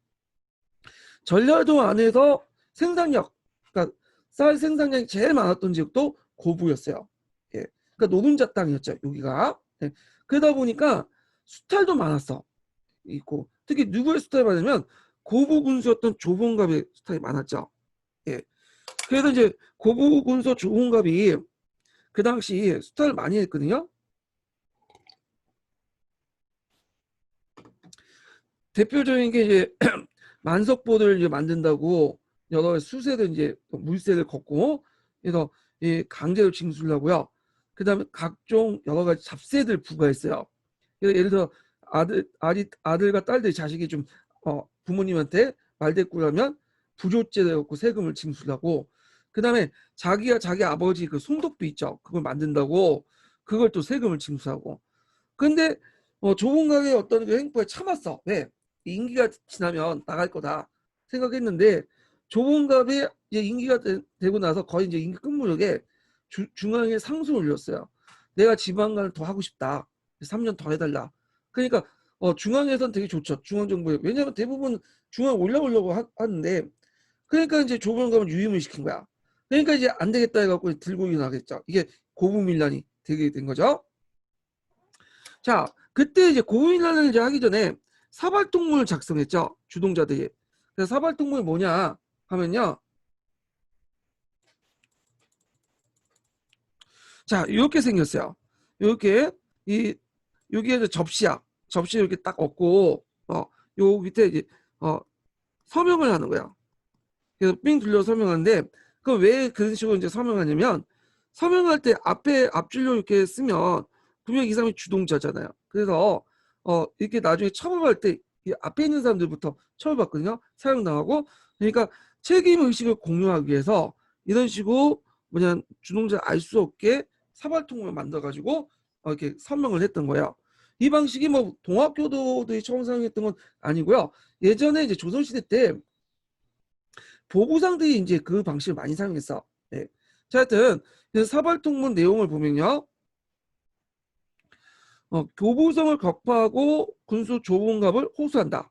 전라도 안에서 생산력, 그러니까 쌀 생산량이 제일 많았던 지역도 고부였어요. 예. 그러니까 노른자 땅이었죠. 여기가. 예. 그러다 보니까 수탈도 많았어. 있고 특히 누구의 수탈이 많으면 고부 군수였던 조봉갑의 수탈이 많았죠. 예. 그래서 이제 고부 군수 조봉갑이 그 당시 수탈을 많이 했거든요. 대표적인 게 이제 만석보를 이제 만든다고 여러 수세를 이제 물세를 걷고 그래서 강제로 징수를 하고요. 그다음에 각종 여러 가지 잡세들 부과했어요. 그래서 예를 들어 아들과 딸들 자식이 좀 부모님한테 말대꾸하면 부조죄를 갖고 세금을 징수를 하고 그다음에 자기가 자기 아버지 그 손독도 있죠. 그걸 만든다고 그걸 또 세금을 징수하고 근데 조봉각의 어떤 그 행포에 참았어. 왜? 임기가 지나면 나갈 거다 생각했는데 조봉갑이 이제 임기가 되고 나서 거의 이제 임기 끝무렵에 중앙에 상소를 올렸어요. 내가 지방관을 더 하고 싶다. 3년 더 해달라. 그러니까 중앙에선 되게 좋죠. 중앙정부에. 왜냐하면 대부분 중앙 올라오려고 하는데 그러니까 이제 조봉갑을 유임을 시킨 거야. 그러니까 이제 안 되겠다 해갖고 들고 일어나겠죠. 이게 고부밀란이 되게 된 거죠. 자, 그때 이제 고인란을 이제 하기 전에 사발통문을 작성했죠. 주동자들이. 그래서 사발통문이 뭐냐 하면요. 자, 이렇게 생겼어요. 이렇게 여기에 접시 이렇게 딱 얹고 요 밑에 이제 서명을 하는 거예요. 그래서 삥 둘러 서명하는데 그 왜 그런 식으로 이제 서명하냐면 서명할 때 앞에 앞줄로 이렇게 쓰면 분명 이 사람이 주동자잖아요. 그래서 이렇게 나중에 처벌할 때 이 앞에 있는 사람들부터 처벌받거든요. 사용당하고 그러니까 책임 의식을 공유하기 위해서 이런 식으로 뭐냐 주동자 알 수 없게 사발통을 만들어 가지고 이렇게 서명을 했던 거예요. 이 방식이 뭐 동학교도들이 처음 사용했던 건 아니고요. 예전에 이제 조선시대 때 보부상들이 이제 그 방식을 많이 사용했어. 네. 자, 하여튼 사발통문 내용을 보면요. 교부성을 격파하고 군수 조봉갑을 호소한다.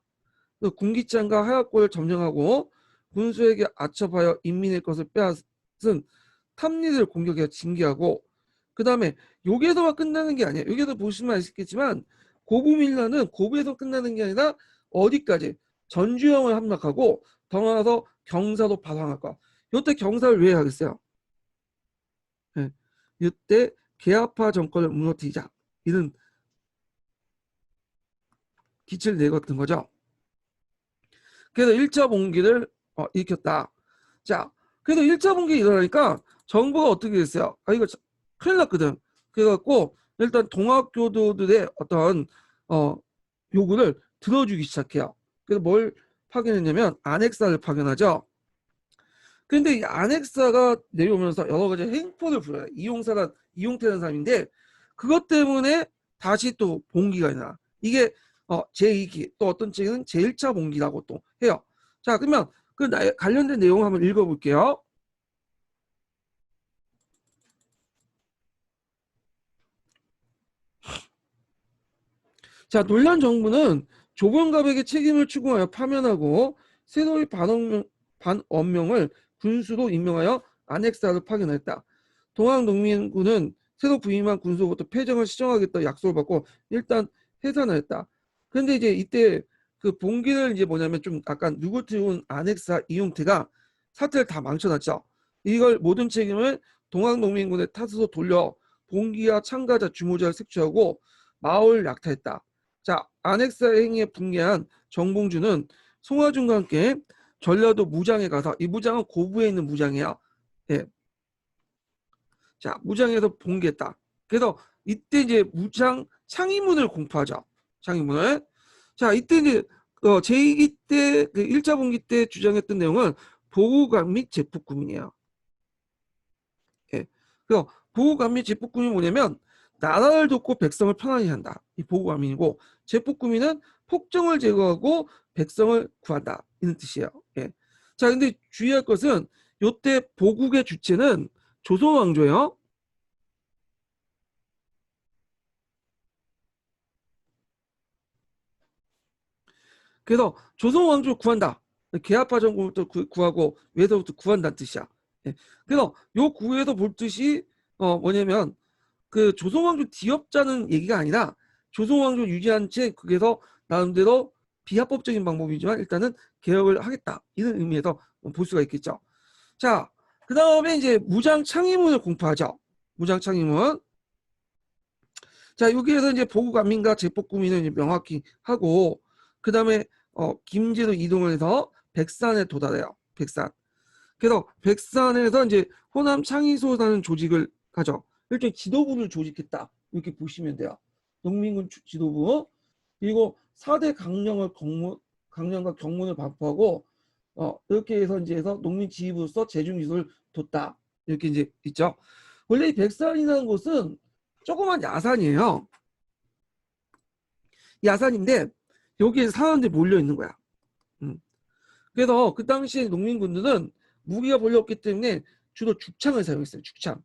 군기창과 하약골을 점령하고 군수에게 아첩하여 인민의 것을 빼앗은 탐리를 공격해 징계하고 그 다음에 여기에서만 끝나는 게 아니에요. 여기에서 보시면 아시겠지만 고부밀라는 고부에서 끝나는 게 아니라 어디까지 전주영을 함락하고 더 나아가서 경사도 발항할 거야. 이때 경사를 왜 하겠어요? 네. 이때 개화파 정권을 무너뜨리자 이런 기치를 내걸었던 거죠. 그래서 1차 봉기를 일으켰다. 자, 그래서 1차 봉기 일어나니까 정부가 어떻게 됐어요? 아, 이거 큰일 났거든. 그래갖고 일단 동학교도들의 어떤 요구를 들어주기 시작해요. 그래서 뭘 파견했냐면 안핵사를 파견하죠. 근데 이 안핵사가 내려오면서 여러 가지 행포를 부려요. 이용태라는 사람인데 그것 때문에 다시 또 봉기가 일어나. 이게 제2기, 또 어떤 책은 제1차 봉기라고 또 해요. 자, 그러면 그 관련된 내용 한번 읽어볼게요. 자, 논란 정부는 조병갑에게 책임을 추구하여 파면하고 새로이 반원명을 군수로 임명하여 안핵사를 파견했다. 동학농민군은 새로 부임한 군수로부터 패정을 시정하겠다 약속을 받고 일단 해산을 했다. 근데 이제 이때 그 봉기를 이제 뭐냐면 좀 약간 누구트운 안핵사 이용태가 사태를 다 망쳐놨죠. 이걸 모든 책임을 동학농민군의 탓으로 돌려 봉기와 참가자 주모자를 색출하고 마을 약탈했다. 자, 안핵사 행위에 분개한 정봉주는 송화준과 함께 전라도 무장에 가서 이 무장은 고부에 있는 무장이야. 예. 자, 무장에서 봉기했다. 그래서 이때 이제 무장 창의문을 공포하죠. 창의문을. 자, 이때 이제 제2기 때, 그 1차 봉기 때 주장했던 내용은 보호관 및 제폭군이에요. 예. 그래서 보호관 및 제폭군이 뭐냐면 나라를 돕고 백성을 편안히 한다. 이 보호관민이고 제폭군민은 폭정을 제거하고 백성을 구한다. 이런 뜻이에요. 예. 자, 근데 주의할 것은 요때 보국의 주체는 조선왕조예요. 그래서 조선왕조를 구한다. 개화파 전국부터 구하고 외서부터 구한다는 뜻이야. 예. 그래서 요 구에서 볼 뜻이 뭐냐면 그 조선왕조 뒤엎자는 얘기가 아니라 조선왕조 유지한 채 그게서 나름대로 비합법적인 방법이지만 일단은 개혁을 하겠다 이런 의미에서 볼 수가 있겠죠. 자, 그 다음에 이제 무장 창의문을 공포하죠. 무장 창의문. 자, 여기에서 이제 보국 안민과 제폭구민을 명확히 하고 그 다음에 김제로 이동을 해서 백산에 도달해요. 백산. 그래서 백산에서 이제 호남 창의소라는 조직을 가져. 일종의 지도부를 조직했다. 이렇게 보시면 돼요. 농민군 지도부. 그리고 4대 강령과 경문을 반포하고 이렇게 해서 이제 해서 농민 지휘부로서 재중지도를 뒀다. 이렇게 이제 있죠. 원래 이 백산이라는 곳은 조그만 야산이에요. 야산인데 여기에 사람들이 몰려 있는 거야. 그래서 그 당시에 농민군들은 무기가 별로 없기 때문에 주로 죽창을 사용했어요. 죽창.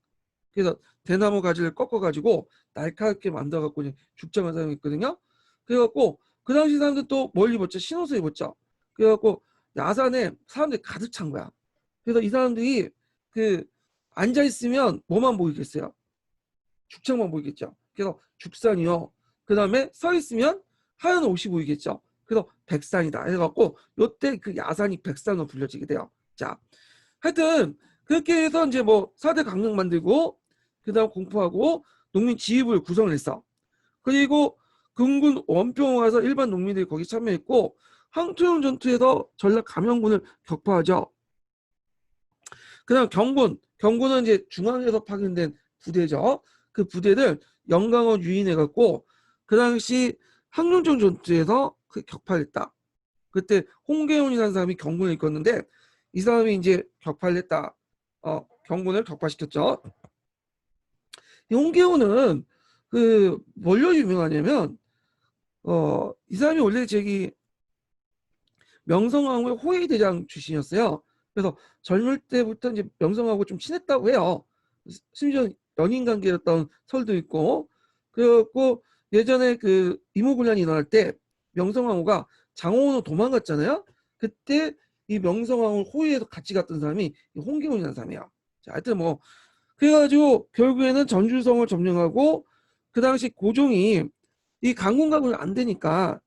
그래서 대나무 가지를 꺾어가지고 날카롭게 만들어갖고 죽창을 사용했거든요. 그래갖고 그 당시 사람들 또 뭘 입었죠? 신옷을 입었죠. 그래갖고 야산에 사람들이 가득 찬 거야. 그래서 이 사람들이 그 앉아 있으면 뭐만 보이겠어요? 죽창만 보이겠죠. 그래서 죽산이요. 그 다음에 서 있으면 하얀 옷이 보이겠죠. 그래서 백산이다. 해갖고 요때 그 야산이 백산으로 불려지게 돼요. 자, 하여튼 그렇게 해서 이제 뭐 4대 강령 만들고 그다음 공포하고 농민 지휘부를 구성을 했어. 그리고 금군 원평 와서 일반 농민들이 거기 참여했고 항토용 전투에서 전라 감영군을 격파하죠. 그다음 경군은 이제 중앙에서 파견된 부대죠. 그 부대를 영광으로 유인해갖고 그 당시 항룡정 전투에서 그 격파를 했다. 그때 홍계훈이라는 사람이 경군을 이끌었는데 이 사람이 이제 격파를 했다. 경군을 격파시켰죠. 이 홍계훈은 그 뭘로 유명하냐면 이 사람이 원래 저기 명성황후의 호위대장 출신이었어요. 그래서 젊을 때부터 이제 명성황후하고 좀 친했다고 해요. 심지어 연인 관계였던 설도 있고. 그래갖고 예전에 그 이모군란이 일어날 때 명성황후가 장호원으로 도망갔잖아요. 그때 이 명성황후 호위에서 같이 갔던 사람이 홍계훈이라는 사람이야. 자, 하여튼 뭐 그래가지고 결국에는 전주성을 점령하고 그 당시 고종이 이 강군각을 안 되니까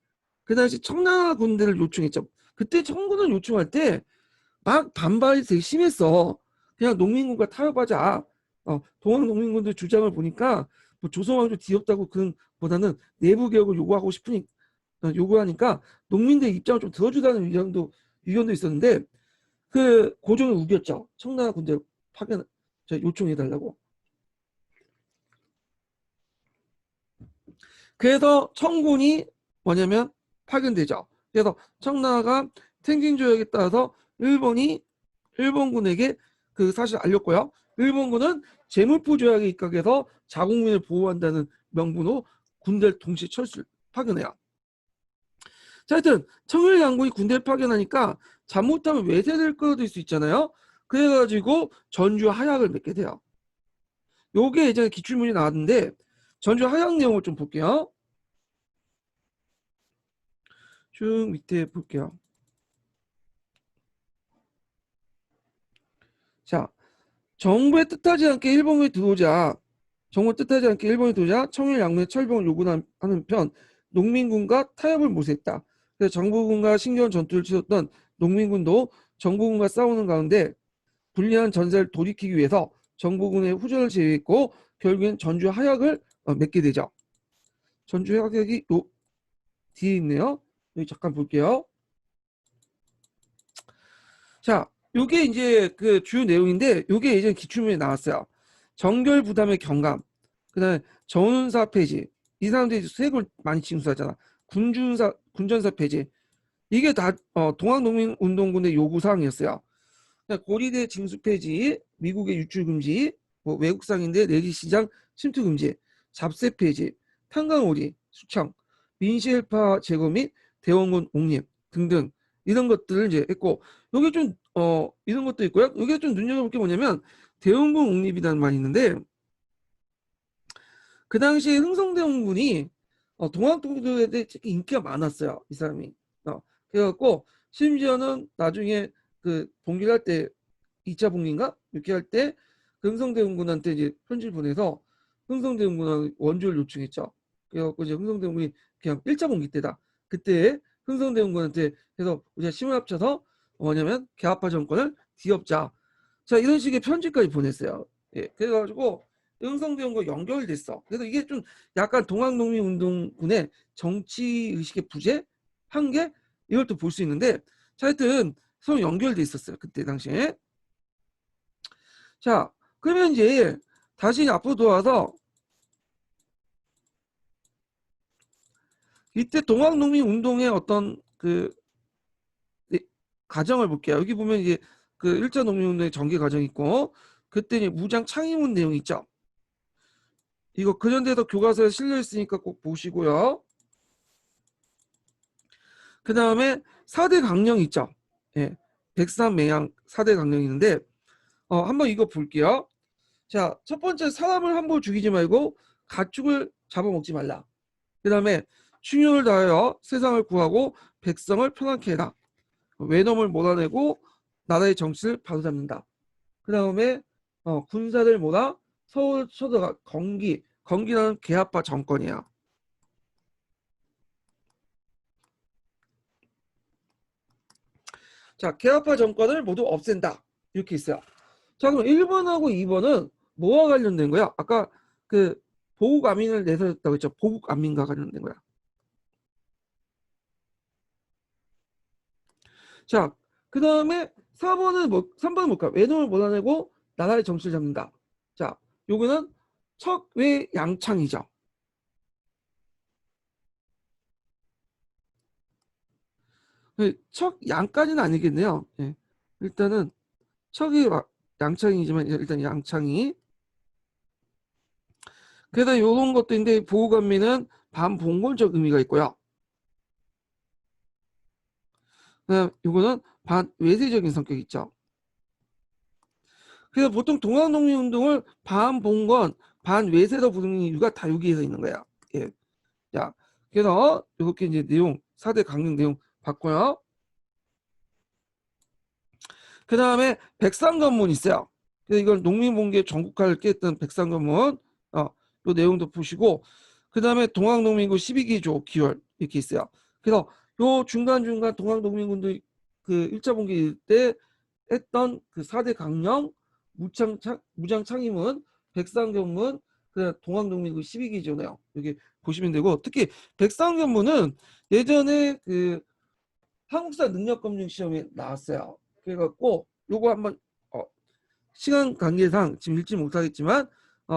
그 당시 청나라 군대를 요청했죠. 그때 청군을 요청할 때 막 반발이 되게 심했어. 그냥 농민군과 타협하자. 동학 농민군들 주장을 보니까 뭐 조선왕조 뒤엎다고 그보다는 내부 개혁을 요구하고 싶으니 요구하니까 농민들 입장을 좀 들어주라는 의견도 있었는데 그 고종이 우겼죠. 청나라 군대 파견 요청해달라고. 그래서 청군이 뭐냐면 파견되죠. 그래서 청나라가 텐진 조약에 따라서 일본군에게 그 사실 알렸고요. 일본군은 제물포 조약에 입각해서 자국민을 보호한다는 명분으로 군대를 동시에 파견해요. 자, 하여튼 청일 양군이 군대를 파견하니까 잘못하면 외세를 끌어들일 수 있잖아요. 그래가지고 전주 하약을 맺게 돼요. 요게 예전에 기출문이 나왔는데 전주 하약 내용을 좀 볼게요. 쭉 밑에 볼게요. 자, 정부의 뜻하지 않게 일본에 들어오자 청일 양군의 철병을 요구하는 편 농민군과 타협을 모색했다. 그래서 정부군과 신경한 전투를 치렀던 농민군도 정부군과 싸우는 가운데 불리한 전세를 돌이키기 위해서 정부군의 후전을 제외했고 결국엔 전주 하약을 맺게 되죠. 전주 하약이 요 뒤에 있네요. 여기 잠깐 볼게요. 자, 요게 이제 그 주요 내용인데 요게 예전 기출문에 나왔어요. 정결 부담의 경감, 그다음에 전운사 폐지. 이 사람들이 세금을 많이 징수하잖아. 군전사 폐지. 이게 다 동학농민운동군의 요구 사항이었어요. 고리대 징수 폐지, 미국의 유출 금지, 뭐 외국상인데 내리시장 침투 금지, 잡세 폐지, 탄광오리, 수청, 민시헬파 제거 및 대원군 옹립 등등 이런 것들을 이제 했고 여기 좀 이런 것도 있고요. 여기 좀 눈여겨볼 게 뭐냐면 대원군 옹립이라는 말이 있는데 그 당시에 흥성대원군이 동학동들에 대해 인기가 많았어요. 이 사람이. 그래갖고 심지어는 나중에 그 봉기를 할 때 2차 봉기인가? 이렇게 할 때 흥성대원군한테 이제 편지를 보내서 흥성대원군한테 원조를 요청했죠. 그래갖고 이제 흥성대원군이 그냥 1차 봉기 때다. 그때 흥성대원군한테 해서 우리가 힘을 합쳐서 뭐냐면 개화파 정권을 뒤엎자. 자, 이런 식의 편지까지 보냈어요. 예, 그래가지고 흥성대원과 연결됐어. 그래서 이게 좀 약간 동학농민운동군의 정치 의식의 부재, 한계 이걸 또 볼 수 있는데, 자, 하여튼 서로 연결돼 있었어요. 그때 당시에. 자, 그러면 이제 다시 앞으로 돌아와서 이때 동학농민운동의 어떤 그 과정을 볼게요. 여기 보면 이제 그 1차 농민운동의 전개 과정이 있고, 그때 이제 무장 창의문 내용이 있죠. 이거 근현대에서 교과서에 실려 있으니까 꼭 보시고요. 그 다음에 4대 강령 있죠. 예, 백삼맹양 4대 강령이 있는데 한번 이거 볼게요. 자, 첫 번째 사람을 함부로 죽이지 말고 가축을 잡아먹지 말라. 그 다음에 충효를 다하여 세상을 구하고 백성을 편안케 해라. 외놈을 몰아내고 나라의 정치를 바로잡는다. 그 다음에 군사를 몰아 서울 쳐들어가 건기라는 개합파 정권이야. 자, 개화파 정권을 모두 없앤다. 이렇게 있어요. 자, 그럼 1번하고 2번은 뭐와 관련된 거야? 아까 그 보국 안민을 내세웠다고 했죠. 보국 안민과 관련된 거야. 자, 그 다음에 3번은 뭘까? 외놈을 몰아내고 나라의 정치를 잡는다. 자, 요거는 척외 양창이죠. 척 양까지는 아니겠네요. 예. 일단은 척이 양창이지만 일단 양창이. 그래서 요런 것도 있는데 보호감미는 반봉건적 의미가 있고요. 그다음 요거는 반외세적인 성격이 있죠. 그래서 보통 동학농민운동을 반봉건, 반외세로 부르는 이유가 다 여기에서 있는 거야. 예. 자, 그래서 이렇게 이제 내용 4대 강령 내용 봤고요. 그 다음에 백상관문 있어요. 그래서 이건 농민봉기의 전국화를 깼던 백상관문 요 내용도 보시고 그 다음에 동학농민군 12기조 기월 이렇게 있어요. 그래서 요 중간중간 동학농민군들 그 1차 봉기 때 했던 그 4대 강령 무장 창의문 백상경문 그 동학농민구 12기잖아요. 여기 보시면 되고, 특히 백상견문은 예전에 그 한국사 능력검증 시험에 나왔어요. 그래갖고 요거 한번 시간 관계상 지금 읽지 못하겠지만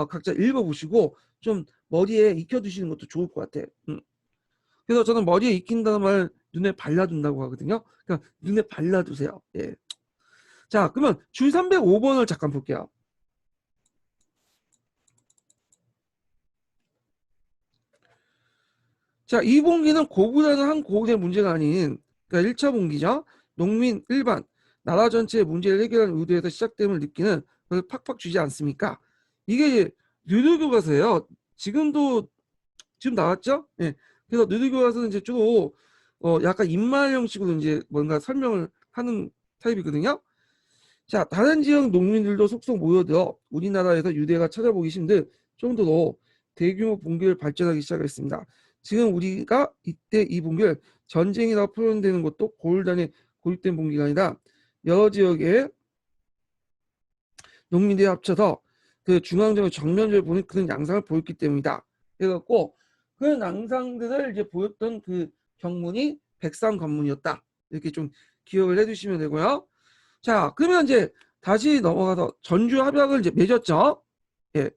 각자 읽어보시고 좀 머리에 익혀두시는 것도 좋을 것 같아. 그래서 저는 머리에 익힌다는 말 눈에 발라둔다고 하거든요. 그러니까 눈에 발라두세요. 예. 자, 그러면 줄 305번을 잠깐 볼게요. 자, 이 봉기는 고보다는 한 고군의 문제가 아닌, 그러니까 1차 봉기죠. 농민 일반, 나라 전체의 문제를 해결하는 의도에서 시작됨을 느끼는 그걸 팍팍 주지 않습니까? 이게 누르교과서예요. 지금 나왔죠? 예. 그래서 누르교과서는 이제 주로 약간 인말 형식으로 이제 뭔가 설명을 하는 타입이거든요. 자, 다른 지역 농민들도 속속 모여들어 우리나라에서 유대가 찾아보기 힘든 정도로 대규모 봉기를 발전하기 시작했습니다. 지금 우리가 이때 이 봉기를 전쟁이라고 표현되는 것도 고을단에 고립된 봉기가 아니라 여러 지역의 농민들이 합쳐서 그 중앙적으로 정면적으로 보는 그런 양상을 보였기 때문이다. 그래갖고 그 양상들을 이제 보였던 그 경문이 백상관문이었다. 이렇게 좀 기억을 해두시면 되고요. 자, 그러면 이제 다시 넘어가서 전주합약을 이제 맺었죠. 예.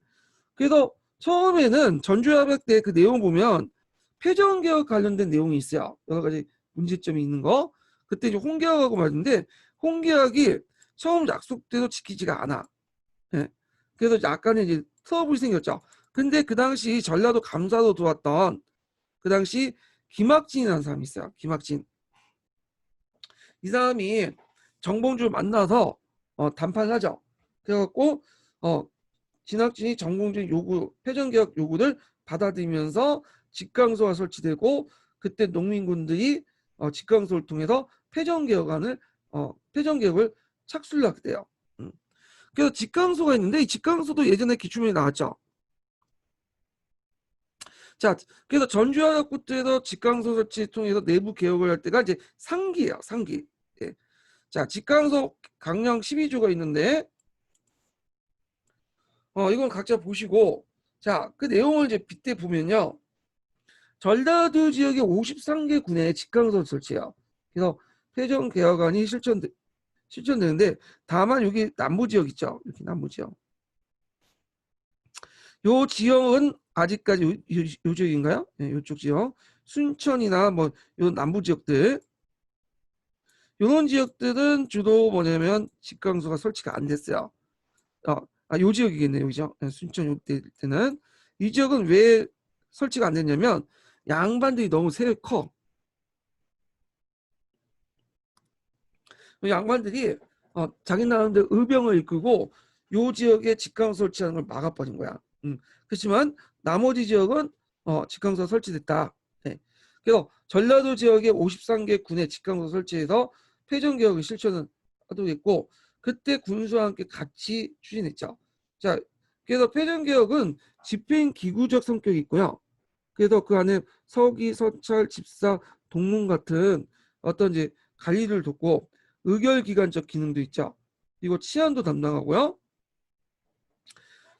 그래서 처음에는 전주합약 때 그 내용 보면 패전개혁 관련된 내용이 있어요. 여러 가지 문제점이 있는 거. 그때 이제 홍계학하고 말인데 홍계학이 처음 약속대로 지키지가 않아. 예. 그래서 약간의 이제 트러블이 생겼죠. 근데 그 당시 전라도 감사로 들어왔던 그 당시 김학진이라는 사람이 있어요. 김학진. 이 사람이 정봉주를 만나서 담판을 하죠. 그래갖고 진학진이 정봉주의 요구, 패전개혁 요구를 받아들이면서 직강소가 설치되고 그때 농민군들이 직강소를 통해서 패전개혁을 착수를 하게 돼요. 그래서 직강소가 있는데 이 직강소도 예전에 기출문에 나왔죠. 자, 그래서 전주합약부터해서 직강소 설치 통해서 내부 개혁을 할 때가 이제 상기예요. 상기. 예. 자, 직강소 강령 12조가 있는데 이건 각자 보시고 자, 그 내용을 이제 빗대 보면요. 전라도 지역의 53개 군에 직강소를 설치해요. 그래서 패전 개혁안이 실천되는데 다만 여기 남부 지역 있죠. 이렇게 남부 지역. 요 지역은 아직까지 요 지역인가요? 네, 요쪽 지역. 순천이나 뭐 요 남부 지역들 이런 지역들은 주로 뭐냐면 직강소가 설치가 안 됐어요. 요 지역이겠네요, 그죠? 순천 요때는 이 지역은 왜 설치가 안 됐냐면 양반들이 너무 세력이 커. 양반들이 자기 나름대로 의병을 이끌고 요 지역에 직강소 설치하는 걸 막아버린 거야. 그렇지만 나머지 지역은 직강소 설치됐다. 네. 그래서 전라도 지역의 53개 군의 직강소 설치해서 패전개혁을 실천을 하도록 했고 그때 군수와 함께 같이 추진했죠. 자, 그래서 패전개혁은 집행 기구적 성격이 있고요. 그래서 그 안에 서기, 서찰, 집사, 동문 같은 어떤 이제 관리를 돕고 의결기관적 기능도 있죠. 그리고 치안도 담당하고요.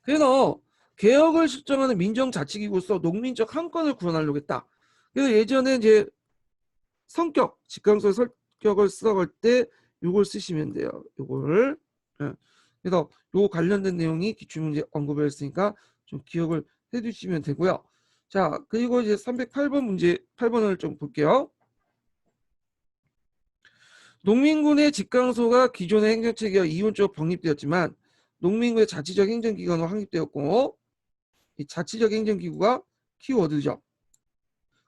그래서 개혁을 실정하는 민정자치기구로서 농민적 한건을 구현하려고 했다. 그래서 예전에 이제 성격, 직강소 성격을 써갈 때 요걸 쓰시면 돼요. 요걸. 예. 그래서 요 관련된 내용이 기출문제 언급을 했으니까 좀 기억을 해두시면 되고요. 자, 그리고 이제 308번 문제 8번을 좀 볼게요. 농민군의 직강소가 기존의 행정체계와 이론적으로 독립되었지만 농민군의 자치적 행정기관으로 확립되었고 이 자치적 행정기구가 키워드죠.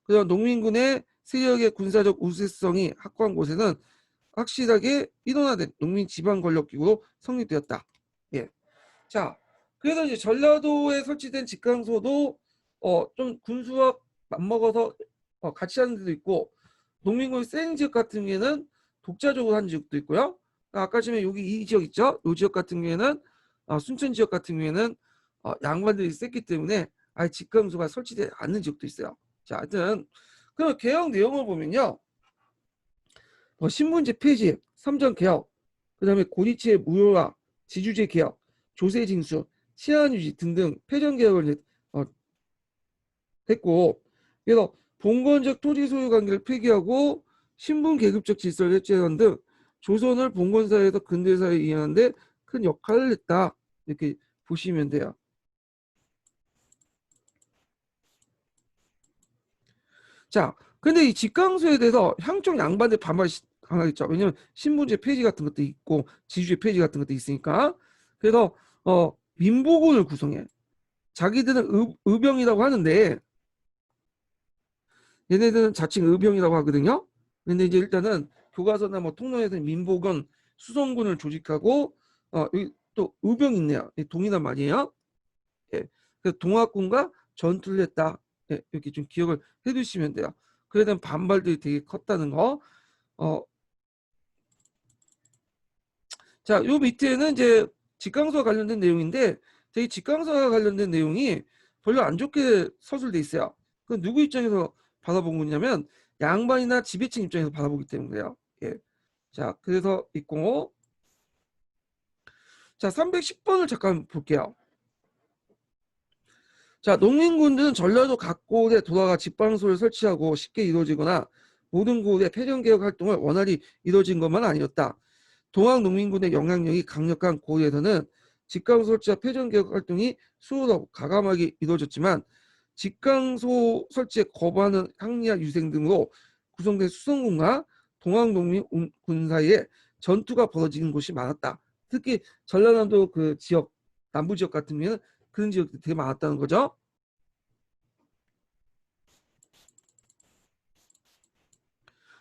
그래서 농민군의 세력의 군사적 우세성이 확고한 곳에는 확실하게 일원화된 농민 지방 권력기구로 성립되었다. 예. 자, 그래서 이제 전라도에 설치된 직강소도 좀 군수와 맞먹어서 같이 하는 데도 있고 농민군의 센 지역 같은 경우에는 독자적으로 한 지역도 있고요. 아까 전에 여기 이 지역 있죠? 이 지역 같은 경우에는 순천 지역 같은 경우에는 양반들이 셌기 때문에 아예 직강소가 설치되지 않는 지역도 있어요. 자, 하여튼 그 개혁 내용을 보면요. 신분제 폐지, 삼전 개혁, 그 다음에 고리치의 무효화, 지주제 개혁, 조세 징수, 치안 유지 등등 패전 개혁을 이제 했고, 그래서 봉건적 토지 소유 관계를 폐기하고 신분 계급적 질서를 해체하는 등 조선을 봉건사회에서 근대사회에 이해하는데 큰 역할을 했다. 이렇게 보시면 돼요. 자, 근데 이 직강수에 대해서 향적 양반의 반발이 강하겠죠. 왜냐면 신분제 폐지 같은 것도 있고 지주제 폐지 같은 것도 있으니까. 그래서 민복원을 구성해. 자기들은 의병이라고 하는데 얘네들은 자칭 의병이라고 하거든요. 근데 이제 일단은 교과서나 뭐 통로에서 민복원 수성군을 조직하고 여기 또 의병이 있네요. 동일한 말이에요. 예. 그래서 동학군과 전투를 했다. 예, 이렇게 좀 기억을 해두시면 돼요. 그에 대한 반발들이 되게 컸다는 거. 자, 요 밑에는 이제 직강서와 관련된 내용인데, 되게 직강서와 관련된 내용이 별로 안 좋게 서술돼 있어요. 그 누구 입장에서 받아본 거냐면 양반이나 지배층 입장에서 받아보기 때문에요. 예. 자, 그래서 있고, 자, 310번을 잠깐 볼게요. 자, 농민군들은 전라도 각 곳에 돌아가 집방소를 설치하고 쉽게 이루어지거나 모든 곳에 폐전개혁 활동을 원활히 이루어진 것만 아니었다. 동학 농민군의 영향력이 강력한 고을에서는 직강 설치와 폐전개혁 활동이 수월하고 가감하게 이루어졌지만 직강소 설치에 거부하는 항리와 유생 등으로 구성된 수성군과 동학농민군 사이에 전투가 벌어지는 곳이 많았다. 특히 전라남도 그 지역, 남부 지역 같은 경우에는 그런 지역들이 되게 많았다는 거죠.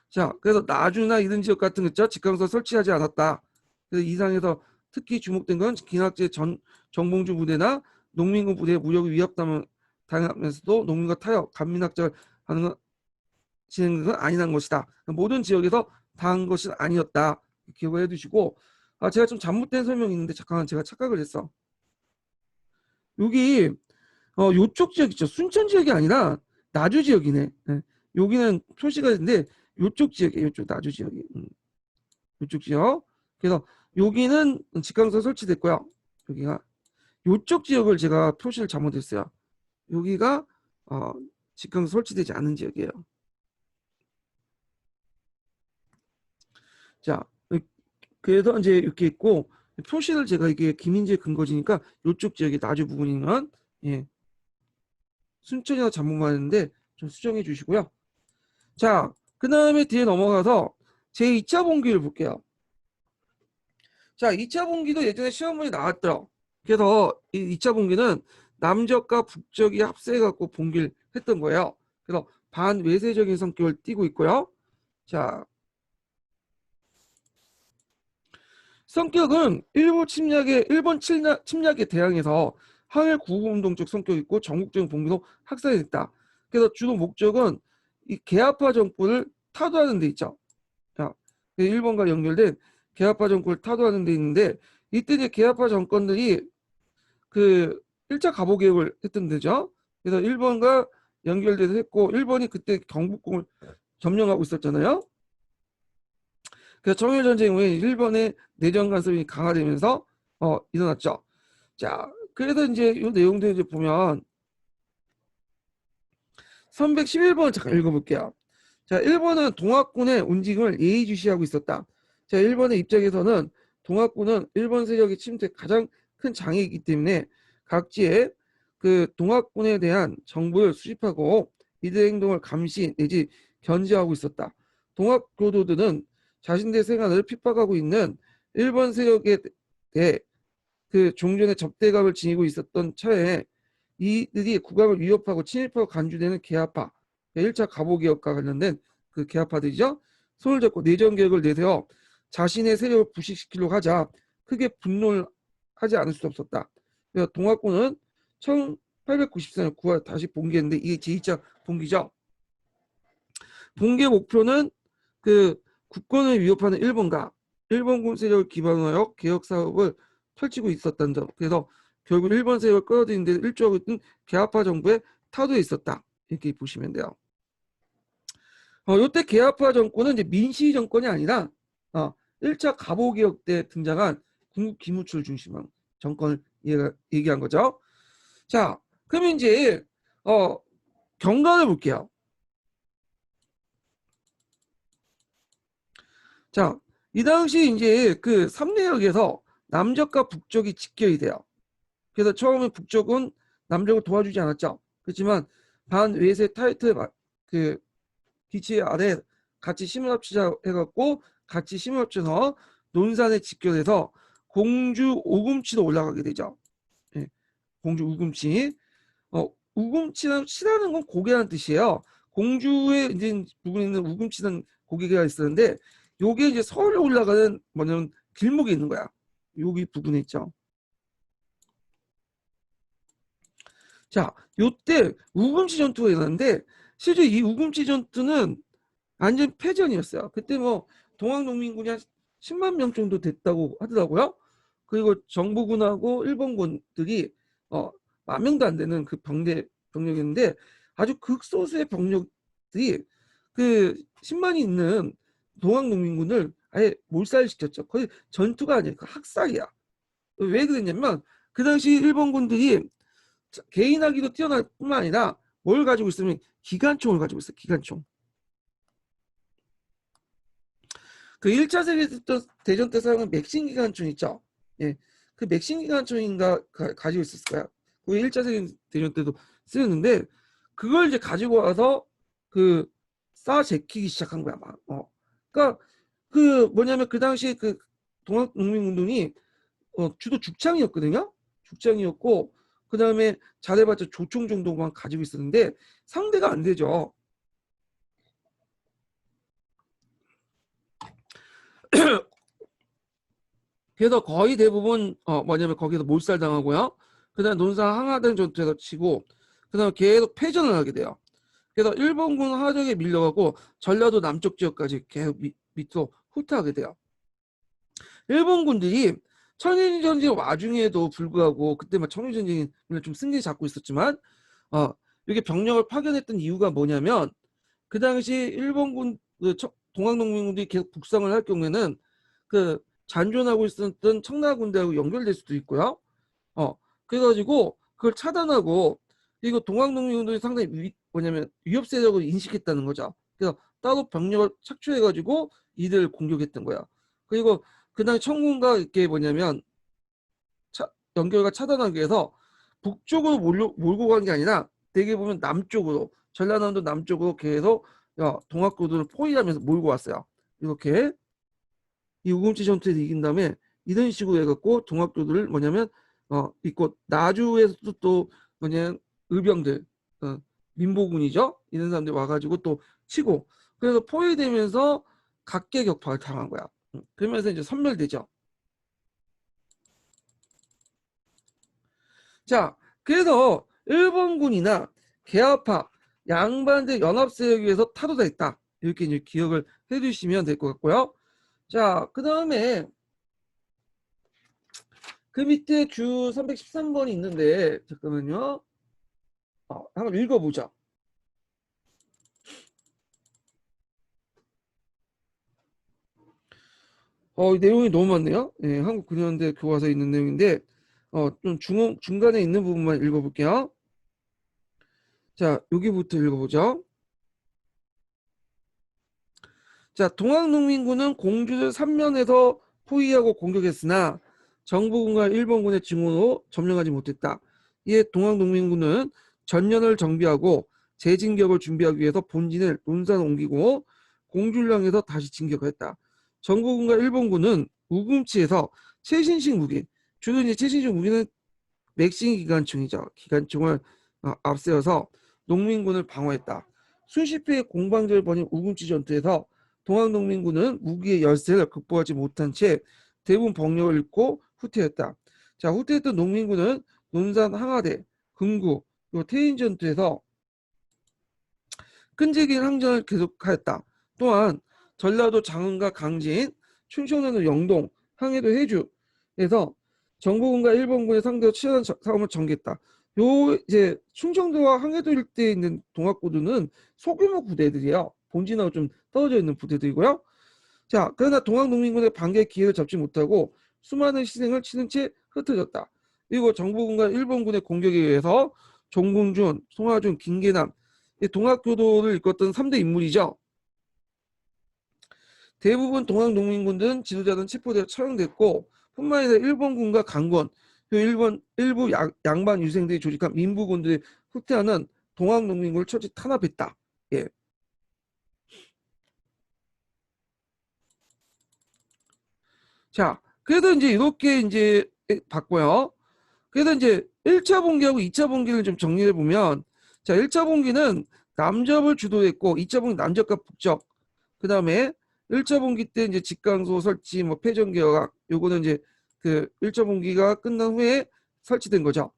자, 그래서 나주나 이런 지역 같은 거 있죠. 직강소 설치하지 않았다. 그래서 이상에서 특히 주목된 건 김학재 정봉주 부대나 농민군 부대의 무력을 위협당하면서도 농민과 타협, 간민학절 하는 건 진행된 건 아니란 것이다. 모든 지역에서 당한 것은 아니었다. 기억을 해두시고, 제가 좀 잘못된 설명이 있는데 잠깐 제가 착각을 했어. 여기 요쪽 지역 있죠. 순천 지역이 아니라 나주 지역이네. 네. 여기는 표시가 있는데 요쪽 지역이에요. 요쪽 나주 지역이. 요쪽 지역. 그래서 여기는 직강소 설치됐고요. 여기가 요쪽 지역을 제가 표시를 잘못했어요. 여기가 직강소 설치되지 않은 지역이에요. 자, 그래서 이제 이렇게 있고 표시를 제가 이게 김인재 근거지니까 요쪽 지역이 나주 부분이면 예, 순천이나 잠문만 했는데 좀 수정해 주시고요. 자, 그 다음에 뒤에 넘어가서 제 2차 봉기를 볼게요. 자, 2차 봉기도 예전에 시험문이 나왔더라. 그래서 이 2차 봉기는 남적과 북적이 합세해갖고 봉기를 했던 거예요. 그래서 반외세적인 성격을 띠고 있고요. 자, 성격은 일본 침략에 대항해서 항일 구국운동적 성격이 있고 전국적인 봉기도 학살했다. 그래서 주로 목적은 이 개화파 정권을 타도하는 데 있죠. 자, 일본과 연결된 개화파 정권을 타도하는 데 있는데 이때 이제 개화파 정권들이 그 1차 갑오 개혁을 했던 데죠. 그래서 일본과 연결돼서 했고 일본이 그때 경복궁을 점령하고 있었잖아요. 그래서 청일 전쟁 후에 일본의 내정 간섭이 강화되면서 일어났죠. 자, 그래서 이제 이 내용들 이제 보면 311번 잠깐 읽어볼게요. 자, 일본은 동학군의 움직임을 예의주시하고 있었다. 자, 일본의 입장에서는 동학군은 일본 세력의 침투에 가장 큰 장애이기 때문에 각지에 그 동학군에 대한 정보를 수집하고 이들의 행동을 감시 내지 견제하고 있었다. 동학교도들은 자신들의 생활을 핍박하고 있는 일본 세력에 대해 그 종전의 적대감을 지니고 있었던 차에 이들이 국왕을 위협하고 침입하고 간주되는 개화파 1차 갑오개혁과 관련된 그 개화파들이죠. 손을 잡고 내전개혁을 내세워 자신의 세력을 부식시키려고 하자 크게 분노를 하지 않을 수 없었다. 그래서 동학군은 1894년 9월 다시 봉기했는데 이게 제2차 봉기죠. 봉기의 목표는 그 국권을 위협하는 일본과 일본군 세력을 기반으로 하여 개혁 사업을 펼치고 있었다는 점. 그래서 결국 일본 세력을 끌어들이는 데 일조하고 있던 개화파 정부의 타도에 있었다. 이렇게 보시면 돼요. 이때 개화파 정권은 이제 민시 정권이 아니라 1차 갑오개혁 때 등장한 군국 기무처를 중심한 정권을 얘기한 거죠. 자, 그럼 이제 경과를 볼게요. 자, 이 당시 이제 그 삼내역에서 남쪽과 북쪽이 직결이 돼요. 그래서 처음에 북쪽은 남쪽을 도와주지 않았죠. 그렇지만 반외세 타이틀 그 기치 아래 같이 힘을 합치자 해갖고 같이 힘을 합쳐서 논산에 직결해서 공주 우금치로 올라가게 되죠. 예, 공주 우금치. 우금치라는 건 고개라는 뜻이에요. 공주의 이제 부분에 있는 우금치는 고개가 있었는데 요게 이제 서울에 올라가는 뭐냐면 길목이 있는 거야. 여기 부분에 있죠. 자, 요때 우금치 전투가 일어났는데 실제 이 우금치 전투는 완전 패전이었어요. 그때 뭐 동학농민군이 한 10만 명 정도 됐다고 하더라고요. 그리고 정부군하고 일본군들이 만 명도 안 되는 그 병력이었는데 아주 극소수의 병력들이 그 10만이 있는 동학농민군을 아예 몰살시켰죠. 거의 전투가 아니에요. 그 학살이야. 왜 그랬냐면 그 당시 일본군들이 개인화기도 뛰어날 뿐만 아니라 뭘 가지고 있으면 기관총을 가지고 있어요. 기관총. 그 1차 세계대전 때 사용한 맥신 기관총 있죠. 예. 그 맥신 기관총인가 가지고 있었을 거야. 그 1차 세계대전 때도 쓰였는데 그걸 이제 가지고 와서 그 쌓아 제키기 시작한 거야, 막. 그러니까 그 뭐냐면 그 당시 그 동학농민운동이 주로 죽창이었거든요. 죽창이었고 그다음에 잘해봤자 조총 정도만 가지고 있었는데 상대가 안 되죠. 그래서 거의 대부분 뭐냐면 거기서 몰살당하고요. 그다음 논산 항하등 전투에서 치고 그다음 계속 패전을 하게 돼요. 그래서 일본군 하적에 밀려가고 전라도 남쪽 지역까지 계속 밑으로 후퇴하게 돼요. 일본군들이 청일전쟁 와중에도 불구하고 그때 막 청일전쟁이 좀 승기 잡고 있었지만 이게 병력을 파견했던 이유가 뭐냐면 그 당시 일본군 동학농민군들이 계속 북상을 할 경우에는 그 잔존하고 있었던 청나군대하고 연결될 수도 있고요. 그래가지고 그걸 차단하고 이거 동학농민군들이 상당히 뭐냐면 위협 세력을 인식했다는 거죠. 그래서 따로 병력을 착취해가지고 이들 공격했던 거야. 그리고 그다음에 청군과 이렇게 뭐냐면 연결과 차단하기 위해서 북쪽으로 몰고 간 게 아니라 대개 보면 남쪽으로 전라남도 남쪽으로 계속 동학군들을 포위하면서 몰고 왔어요. 이렇게 이 우금치 전투에서 이긴 다음에 이런 식으로 해갖고 동학교들을 뭐냐면 있고 나주에서도 또 뭐냐면 의병들 민보군이죠. 이런 사람들이 와가지고 또 치고 그래서 포위되면서 각계격파를 당한 거야. 그러면서 이제 섬멸되죠. 자, 그래서 일본군이나 개화파 양반들 연합세력에 의해서 타도가 있다. 이렇게 이제 기억을 해주시면 될 것 같고요. 자, 그 다음에 그 밑에 주 313번이 있는데 잠깐만요. 한번 읽어보자. 내용이 너무 많네요. 예, 한국 근현대 교과서에 있는 내용인데 좀 중간에 있는 부분만 읽어볼게요. 자, 여기부터 읽어보죠. 자, 동학농민군은 공주를 삼면에서 포위하고 공격했으나 정부군과 일본군의 증오로 점령하지 못했다. 이에 동학농민군은 전련을 정비하고 재진격을 준비하기 위해서 본진을 논산에 옮기고 공주를 향해서 다시 진격했다. 정부군과 일본군은 우금치에서 최신식 무기, 주로 이제 최신식 무기는 맥신 기관총이죠. 기관총을 앞세워서 농민군을 방어했다. 수십 회의 공방전을 벌인 우금치 전투에서 동학농민군은 무기의 열세를 극복하지 못한 채 대부분 병력을 잃고 후퇴했다. 자, 후퇴했던 농민군은 논산 항하대, 금구, 그리고 태인 전투에서 끈질긴 항전을 계속하였다. 또한 전라도 장흥과 강진, 충청남도 영동, 항해도 해주에서 정부군과 일본군의 상대로 치열한 싸움을 전개했다. 요 이제 충청도와 항해도 일대에 있는 동학고도는 소규모 부대들이에요. 본진하고 좀 떨어져 있는 부대들이고요. 자, 그러나 동학농민군의 반개 기회를 잡지 못하고 수많은 희생을 치른 채 흩어졌다. 그리고 정부군과 일본군의 공격에 의해서 정봉준, 송하준, 김계남 동학교도를 이끌었던 3대 인물이죠. 대부분 동학농민군들은 지도자는 체포되어 처형됐고 뿐만 아니라 일본군과 강권, 일부 양반 유생들이 조직한 민부군들의 후퇴하는 동학농민군을 처치 탄압했다. 예. 자, 그래도 이제 이렇게 이제 봤고요. 그래서 이제 1차 봉기하고 2차 봉기를 좀 정리해 보면, 자, 1차 봉기는 남접을 주도했고 2차 봉기 남접과 북접. 그다음에 1차 봉기 때 이제 직강소 설치, 뭐 패전 개혁, 요거는 이제 그 1차 봉기가 끝난 후에 설치된 거죠.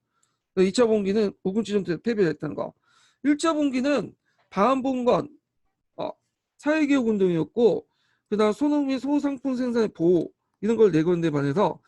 2차 봉기는 오군치전 때 패배했다는 거. 1차 봉기는 반봉건 사회개혁 운동이었고, 그다음 소농민 소상품 생산의 보호 이런 걸 내건데 반해서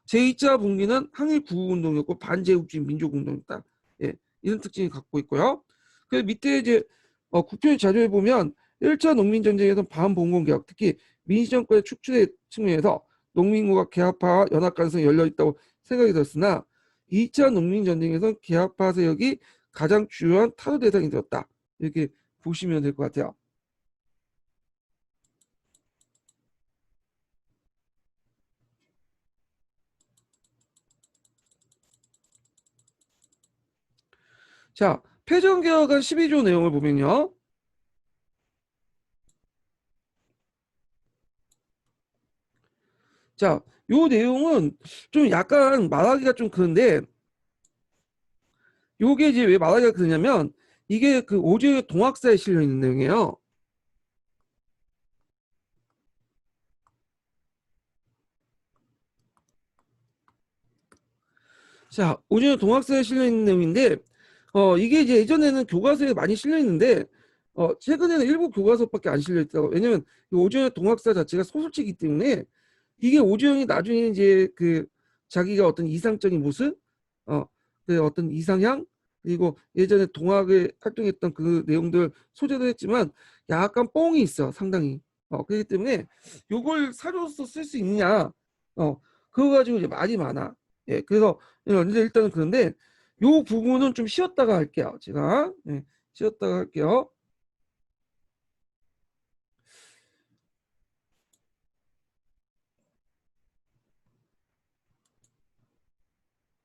제2차 봉기는 항일 구국 운동이었고 반제국주의 민족 운동이었다. 예, 이런 특징이 갖고 있고요. 그 밑에 이제 국회 자료에 보면 1차 농민전쟁에서 반봉건개혁, 특히 민주정권의 축출의 측면에서 농민과 개화파 연합 가능성이 열려있다고 생각이 들었으나 2차 농민전쟁에서 개화파 세력이 가장 주요한 타도 대상이 되었다. 이렇게 보시면 될 것 같아요. 자, 패전개혁안 12조 내용을 보면요. 자, 요 내용은 좀 약간 말하기가 좀 그런데, 요게 이제 왜 말하기가 그러냐면, 이게 그 오지의 동학사에 실려 있는 내용이에요. 자, 오지의 동학사에 실려 있는 내용인데, 이게 이제 예전에는 교과서에 많이 실려 있는데, 최근에는 일부 교과서밖에 안 실려 있다고. 왜냐면 오지의 동학사 자체가 소설책이기 때문에 이게 오지영이 나중에 이제 그 자기가 어떤 이상적인 모습, 어, 그 어떤 이상향, 그리고 예전에 동학에 활동했던 그 내용들 소재도 했지만 약간 뽕이 있어, 상당히. 그렇기 때문에 요걸 사료로서 쓸 수 있느냐, 그거 가지고 이제 말이 많아. 예, 그래서 이제 일단은 그런데 요 부분은 좀 쉬었다가 할게요. 제가 쉬었다가 할게요.